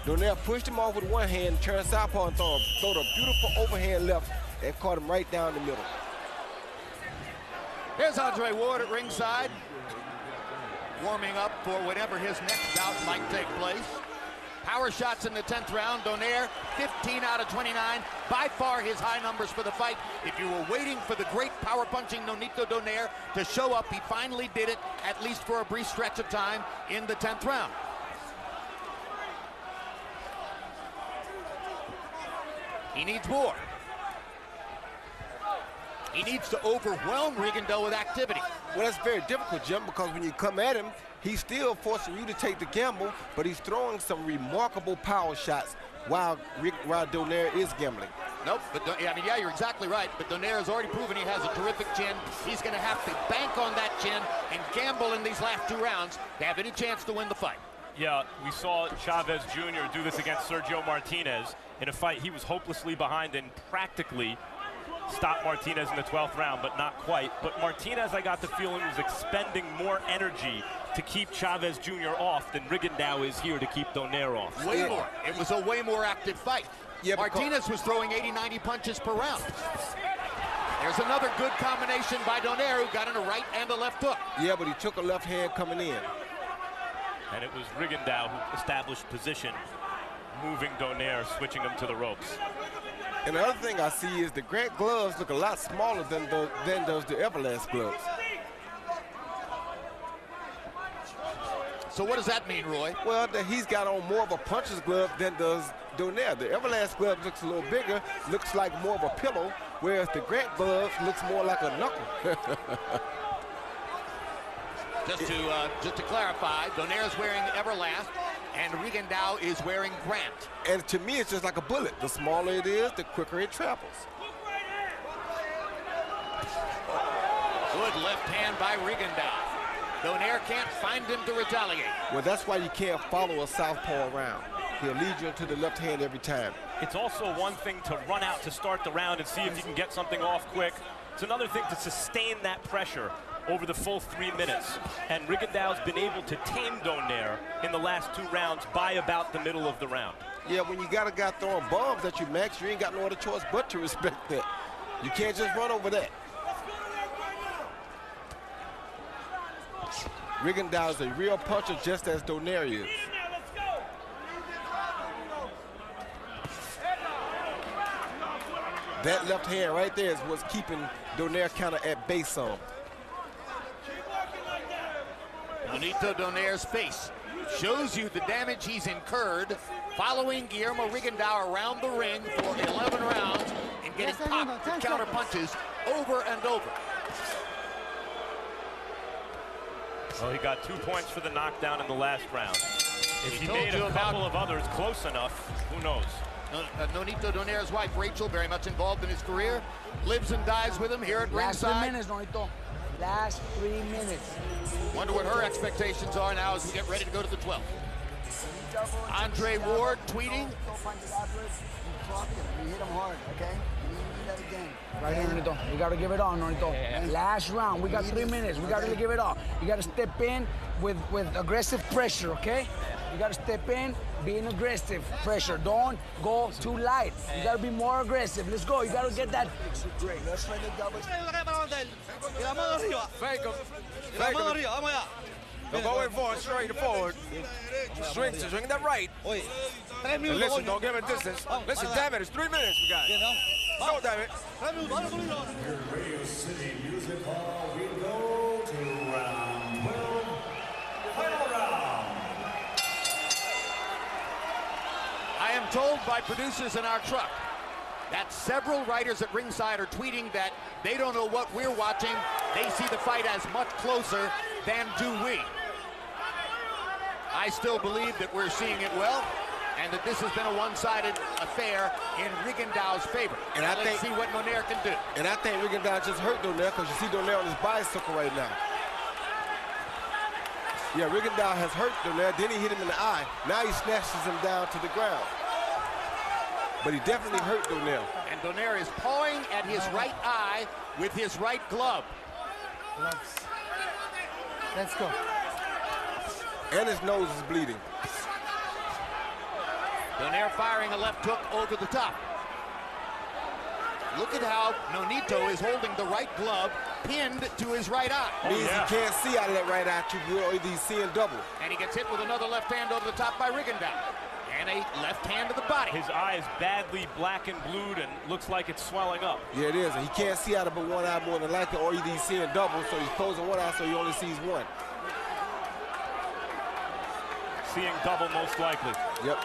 Donaire pushed him off with one hand, turned southpaw and throwed a beautiful overhand left and caught him right down the middle. Here's Andre Ward at ringside, warming up for whatever his next bout might take place. Power shots in the 10th round. Donaire, 15 out of 29. By far his high numbers for the fight. If you were waiting for the great power-punching Nonito Donaire to show up, he finally did it, at least for a brief stretch of time in the 10th round. He needs more. He needs to overwhelm Rigondeaux with activity. Well, that's very difficult, Jim, because when you come at him, he's still forcing you to take the gamble, but he's throwing some remarkable power shots while Donaire is gambling. Nope, but I mean, yeah, you're exactly right. But Donaire has already proven he has a terrific chin. He's going to have to bank on that chin and gamble in these last 2 rounds to have any chance to win the fight. Yeah, we saw Chavez Jr. do this against Sergio Martinez in a fight he was hopelessly behind and practically stopped Martinez in the 12th round, but not quite. But Martinez, I got the feeling, was expending more energy to keep Chavez Jr. off than Rigondeaux is here to keep Donaire off. Way more. It was a way more active fight. Yeah, Martinez was throwing 80, 90 punches per round. There's another good combination by Donaire, who got in a right and a left hook. Yeah, but he took a left hand coming in. And it was Rigondeaux who established position, moving Donaire, switching him to the ropes. And the other thing I see is the Grant gloves look a lot smaller than does the Everlast gloves. So what does that mean, Roy? Well, that he's got on more of a puncher's glove than does Donaire. The Everlast glove looks a little bigger, looks like more of a pillow, whereas the Grant gloves looks more like a knuckle. Just to clarify, Donaire's wearing Everlast, and Rigondeaux is wearing Grant. And to me, it's just like a bullet. The smaller it is, the quicker it travels. Good left hand by Rigondeaux. Donaire can't find him to retaliate. Well, that's why you can't follow a southpaw around. He'll lead you into the left hand every time. It's also one thing to run out to start the round and see if you can get something off quick. It's another thing to sustain that pressure over the full 3 minutes. And Rigondeaux's been able to tame Donaire in the last 2 rounds by about the middle of the round. Yeah, when you got a guy throwing bombs at you, Max, you ain't got no other choice but to respect that. You can't just run over that. Rigondeaux is a real puncher, just as Donaire is. That left hand right there is what's keeping Donaire kind of at bay some. Nonito Donaire's face shows you the damage he's incurred following Guillermo Rigondeaux around the ring for 11 rounds and getting popped with counter punches over and over. Well, he got 2 points for the knockdown in the last round. If he made a couple of others close enough, who knows? Nonito Donaire's wife, Rachel, very much involved in his career, lives and dies with him here at ringside. Last 3 minutes, Nonito. Last 3 minutes. Wonder what her expectations are now as we get ready to go to the 12th. Andre Ward tweeting. You hit him hard, okay? You need that again. Right here, Nonito. You got to give it all, Nonito. Yeah. Last round. We got 3 minutes. We got to give it all. You got to step in with aggressive pressure, okay? You got to step in, being aggressive pressure. Don't go too light. You got to be more aggressive. Let's go. You got to get that. Let's try the double. Fake him. Fake him. Don't go in for it, straight forward. Swing that right. And listen, don't give him distance. Listen, damn it, it's 3 minutes we got. No, damn it. Here at Radio City Music Hall, we go to round 12. Final round. I am told by producers in our truck that several writers at ringside are tweeting that they don't know what we're watching. They see the fight as much closer than do we. I still believe that we're seeing it well, and that this has been a one-sided affair in Rigondeaux's favor. And let's see what Donaire can do. And I think Rigondeaux just hurt Donaire, because you see Donaire on his bicycle right now. Yeah, Rigondeaux has hurt Donaire, then he hit him in the eye. Now he snatches him down to the ground. But he definitely hurt Donaire. And Donaire is pawing at his right eye with his right glove. Gloves. Let's go. And his nose is bleeding. Donaire firing a left hook over the top. Look at how Nonito is holding the right glove pinned to his right eye. Means he can't see out of that right eye too good, or he's seeing double. And he gets hit with another left hand over the top by Rigondeaux. And a left hand to the body. His eye is badly black and blued and looks like it's swelling up. Yeah, it is. And he can't see out of but one eye more than likely, or either he's seeing double, so he's closing one eye so he only sees one. Seeing double most likely. Yep.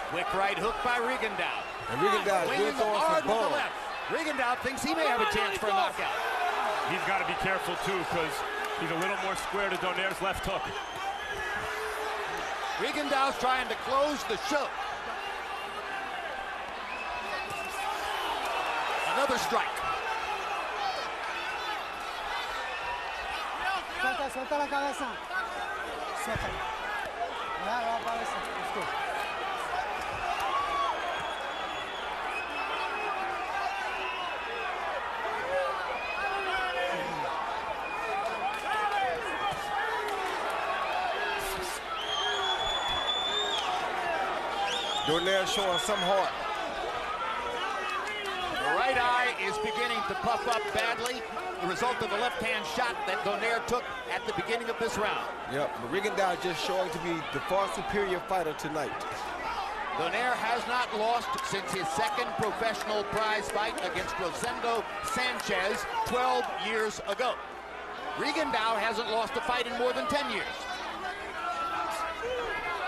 Quick right hook by Rigondeaux. And Rigondeaux is really throwing some bombs. Rigondeaux thinks he may have a chance for a knockout. He's got to be careful, too, because he's a little more square to Donaire's left hook. Rigondeaux's trying to close the show. Another strike. Suelta, suelta la cabeza. Suelta. La cabeza. Let's go. Donaire showing some heart. The right eye is beginning to puff up badly, the result of the left-hand shot that Donaire took at the beginning of this round. Yep, but Rigondeaux just showing to be the far superior fighter tonight. Donaire has not lost since his second professional prize fight against Rosendo Sanchez 12 years ago. Rigondeaux hasn't lost a fight in more than 10 years.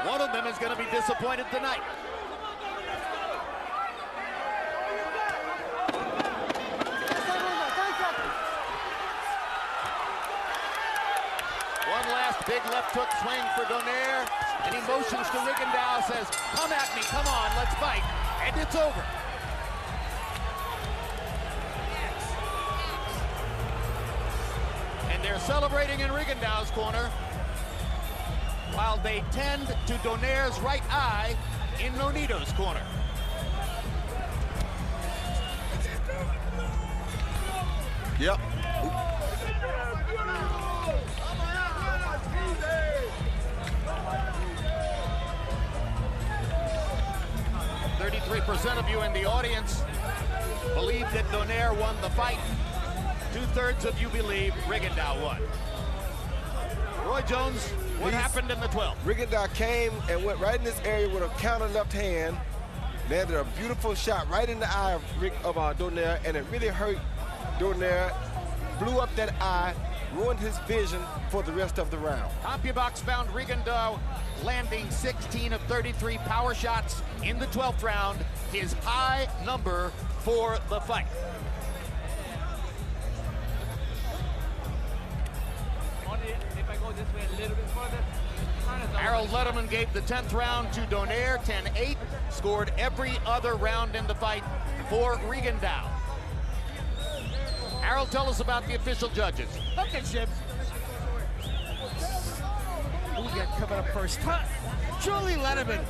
One of them is going to be disappointed tonight. One last big left hook swing for Donaire, and he motions to Rigondeaux, says, come at me, come on, let's fight, and it's over. And they're celebrating in Rigondeaux's corner, while they tend to Donaire's right eye in Nonito's corner. Yep. 33% of you in the audience believe that Donaire won the fight. 2/3 of you believe Rigondeaux won. Roy Jones, what happened in the 12th? Rigondeaux came and went right in this area with a counter left hand, landed a beautiful shot right in the eye of Donaire, and it really hurt Donaire, blew up that eye, ruined his vision for the rest of the round. CompuBox found Rigondeaux landing 16 of 33 power shots in the 12th round, his high number for the fight. If I go this way a little bit further. Harold Letterman gave the 10th round to Donaire, 10-8, scored every other round in the fight for Rigondeaux. Harold, tell us about the official judges. Okay, Jim. Who we got coming up first? Julie Letterman.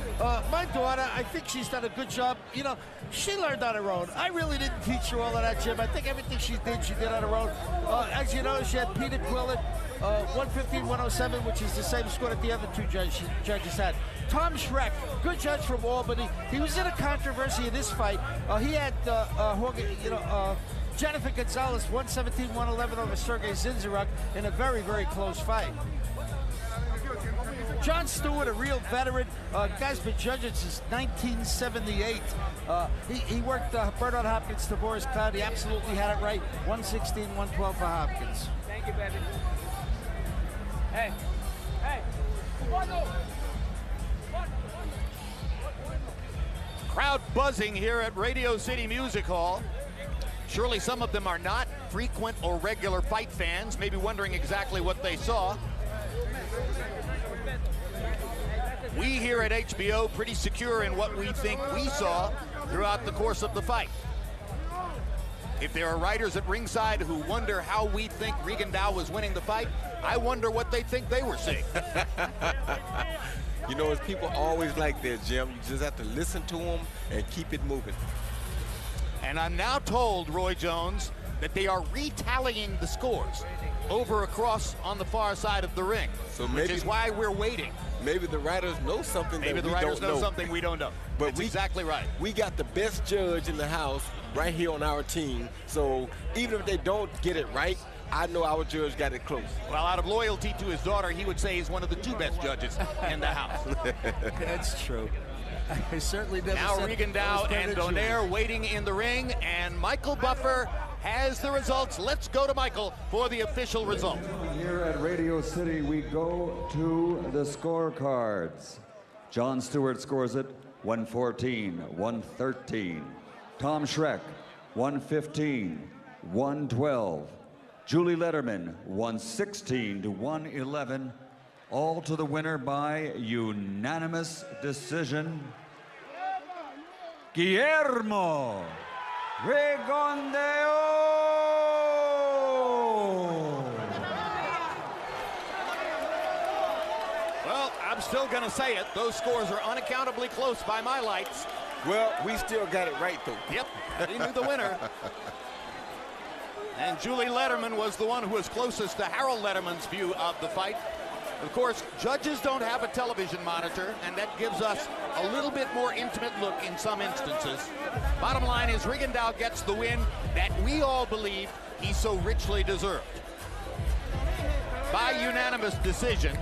My daughter, I think she's done a good job. You know, she learned on her own. I really didn't teach her all of that, Jim. I think everything she did on her own. As you know, she had Peter Quillett, 115-107, which is the same score that the other two judges had. Tom Schreck, good judge from Albany. He was in a controversy in this fight. He had Jennifer Gonzalez, 117-111 over Sergey Zinzaruk in a very, very close fight. John Stewart, a real veteran, guy's been judging since 1978. He worked Bernard Hopkins to Boris Cloud. He absolutely had it right. 116-112 for Hopkins. Thank you, baby. Hey. Crowd buzzing here at Radio City Music Hall. Surely some of them are not frequent or regular fight fans, maybe wondering exactly what they saw. We here at HBO pretty secure in what we think we saw throughout the course of the fight. If there are writers at ringside who wonder how we think Rigondeaux was winning the fight, I wonder what they think they were seeing. You know, it's people always like that, Jim. You just have to listen to them and keep it moving. And I'm now told, Roy Jones, that they are retallying the scores over across on the far side of the ring, so maybe, which is why we're waiting. Maybe the writers know something maybe that the we writers don't know. know something we don't know. But that's exactly right. We got the best judge in the house right here on our team. So even if they don't get it right, I know our judge got it close. Well, out of loyalty to his daughter, he would say he's one of the two best judges in the house. That's true. I certainly never now said Rigondeaux and Donaire waiting in the ring, and Michael Buffer has the results. Let's go to Michael for the official result. Here at Radio City, we go to the scorecards. John Stewart scores it 114-113. Tom Schreck, 115, 112. Julie Letterman, 116 to 111. All to the winner by unanimous decision, Guillermo Rigondeaux. Well, I'm still going to say it. Those scores are unaccountably close by my lights. Well, we still got it right, though. Yep, he knew the winner. And Julie Letterman was the one who was closest to Harold Letterman's view of the fight. Of course, judges don't have a television monitor, and that gives us a little bit more intimate look in some instances. Bottom line is Rigondeaux gets the win that we all believe he so richly deserved. By unanimous decision,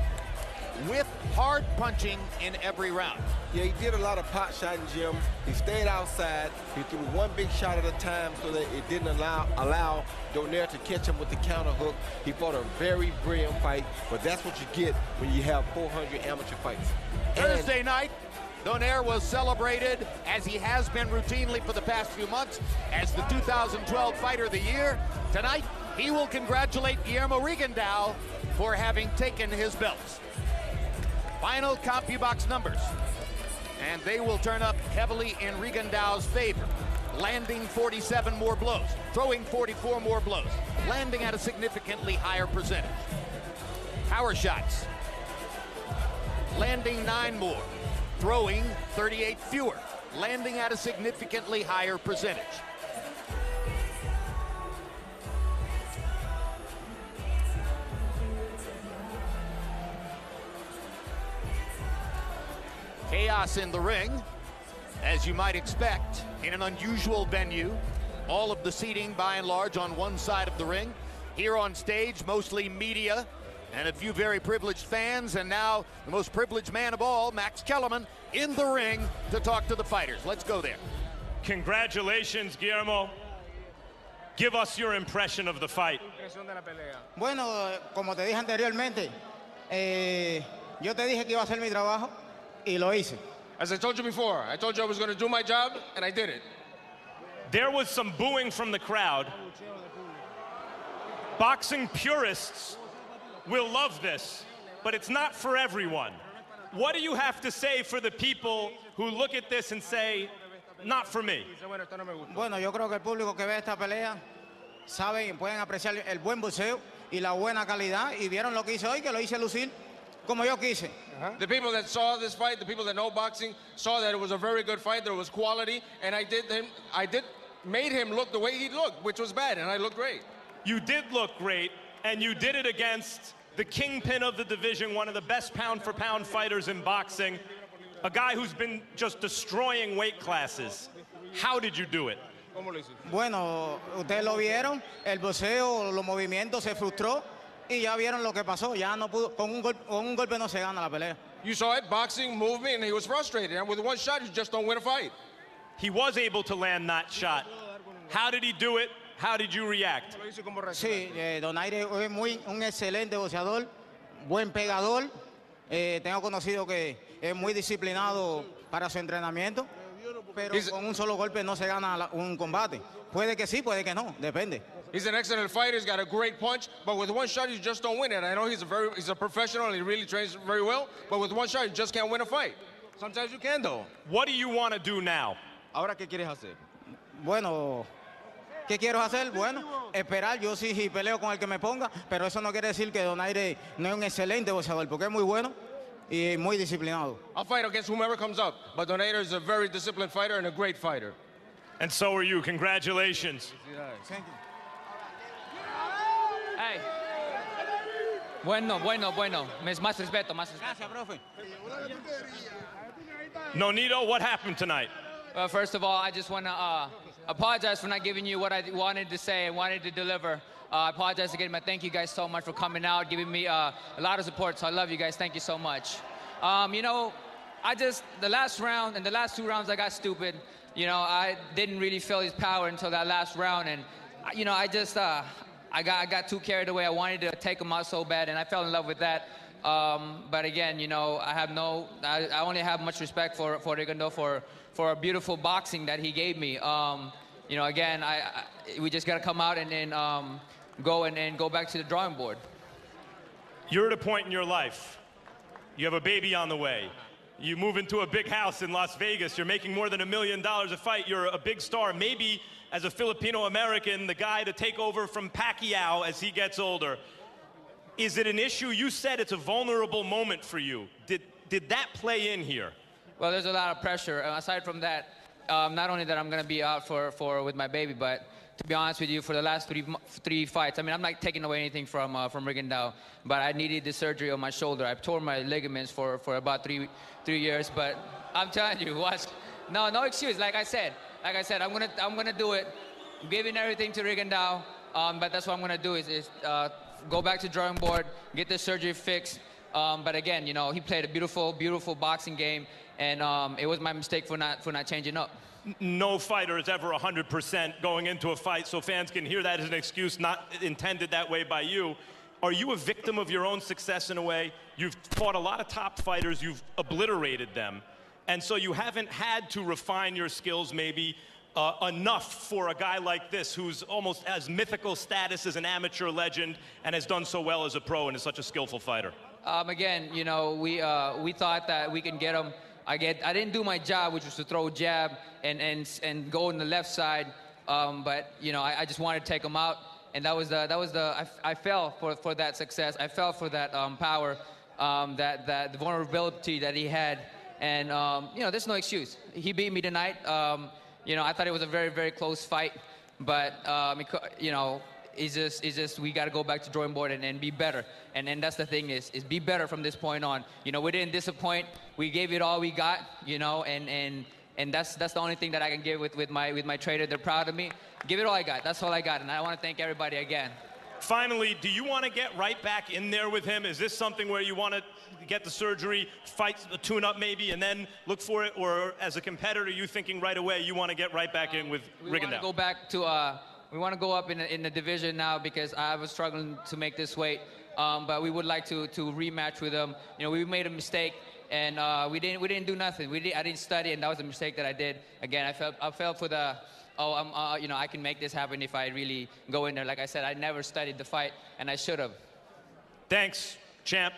with hard punching in every round. Yeah, he did a lot of pot shotting, Jim. He stayed outside. He threw one big shot at a time so that it didn't allow Donaire to catch him with the counter hook. He fought a very brilliant fight, but that's what you get when you have 400 amateur fights. Thursday night, Donaire was celebrated, as he has been routinely for the past few months, as the 2012 Fighter of the Year. Tonight, he will congratulate Guillermo Rigondeaux for having taken his belts. Final CompuBox numbers, and they will turn up heavily in Rigondeaux's favor. Landing 47 more blows, throwing 44 more blows, landing at a significantly higher percentage. Power shots, landing 9 more, throwing 38 fewer, landing at a significantly higher percentage. Chaos in the ring, as you might expect, in an unusual venue. All of the seating, by and large, on one side of the ring. Here on stage, mostly media and a few very privileged fans, and now the most privileged man of all, Max Kellerman, in the ring to talk to the fighters. Let's go there. Congratulations, Guillermo. Give us your impression of the fight. Bueno, como te dije anteriormente, yo te dije que iba a hacer mi trabajo y lo hice. As I told you before, I told you I was going to do my job, and I did it. There was some booing from the crowd. Boxing purists will love this, but it's not for everyone. What do you have to say for the people who look at this and say, not for me? Bueno, yo creo que el público que ve esta pelea sabe y pueden apreciar el buen boxeo y la buena calidad, y vieron lo que hice hoy, que lo hice lucir como yo quise. The people that saw this fight, the people that know boxing, saw that it was a very good fight, there was quality, and I made him look the way he looked, which was bad, and I looked great. You did look great, and you did it against the kingpin of the division, one of the best pound-for-pound fighters in boxing, a guy who's been just destroying weight classes. How did you do it? Bueno, ustedes lo vieron, el boxeo, los movimientos, se frustró, y ya vieron lo que pasó. Ya no pudo, con un golpe no se gana la pelea. You saw it, boxing, movement, and he was frustrated, and with one shot, you just don't win a fight. He was able to land that shot. How did he do it? How did you react? Sí, Donaire es un excelente boxeador, buen pegador. Tengo conocido que es muy disciplinado para su entrenamiento, pero con un solo golpe no se gana un combate. Puede que sí, puede que no, depende. He's an excellent fighter. He's got a great punch, but with one shot, you just don't win it. I know he's a professional and he really trains very well, but with one shot, you just can't win a fight. Sometimes you can, though. What do you want to do now? Ahora, ¿qué quieres hacer? Bueno, ¿qué quiero hacer? Bueno, esperar. Yo sí peleo con el que me ponga, pero eso no quiere decir que Donaire no es un excelente boxeador, porque es muy bueno y muy disciplinado. I'll fight against whomever comes up, but Donaire is a very disciplined fighter and a great fighter. And so are you. Congratulations. Thank you. Hey. Bueno. Más respeto. Gracias, profe. Nonito, what happened tonight? First of all, I just want to apologize for not giving you what I wanted to say and wanted to deliver. I apologize again, but thank you guys so much for coming out, giving me a lot of support. So I love you guys. Thank you so much. You know, the last round and the last 2 rounds, I got stupid. You know, I didn't really feel his power until that last round, and you know, I got too carried away. I wanted to take him out so bad, and I fell in love with that. But again, you know, I only have much respect for Rigondeaux for a beautiful boxing that he gave me. you know, again, we just got to come out and then go back to the drawing board. You're at a point in your life. You have a baby on the way. You move into a big house in Las Vegas. You're making more than $1 million a fight. You're a big star. Maybe as a Filipino-American, the guy to take over from Pacquiao as he gets older. Is it an issue? You said it's a vulnerable moment for you. Did that play in here? Well, there's a lot of pressure. Aside from that, not only that I'm going to be out with my baby, but to be honest with you, for the last three fights, I mean, I'm not taking away anything from Rigondeaux, but I needed the surgery on my shoulder. I've torn my ligaments for about three years, but I'm telling you, watch. No excuse. Like I said, I'm gonna do it. I'm giving everything to Rigondeaux, but that's what I'm gonna do is go back to drawing board, get the surgery fixed. But again, you know, he played a beautiful, beautiful boxing game, and it was my mistake for not changing up. No fighter is ever 100% going into a fight, so fans can hear that as an excuse, not intended that way by you. Are you a victim of your own success in a way? You've fought a lot of top fighters, you've obliterated them, and so you haven't had to refine your skills maybe enough for a guy like this who's almost as mythical status as an amateur legend and has done so well as a pro and is such a skillful fighter. Again, you know, we thought that we can get him. I didn't do my job, which was to throw jab and go on the left side. But you know, I just wanted to take him out, and I fell for that success. I fell for that power, that the vulnerability that he had, and you know, there's no excuse. He beat me tonight. You know, I thought it was a very, very close fight, but you know, it's just we got to go back to drawing board and be better. And that's the thing is be better from this point on. You know, we didn't disappoint. We gave it all we got. You know, and that's the only thing that I can give with my trader. They're proud of me. Give it all I got. That's all I got. And I want to thank everybody again. Finally, do you want to get right back in there with him? Is this something where you want to get the surgery, fight a tune-up maybe, and then look for it? Or as a competitor, are you thinking right away you want to get right back in with Rigondeaux? We want to go back to we want to go up in the division now because I was struggling to make this weight. But we would like to rematch with him. You know, we made a mistake, and we didn't do nothing. I didn't study, and that was a mistake that I did. Again, I felt for the you know, I can make this happen if I really go in there. Like I said, I never studied the fight, and I should have. Thanks, champ.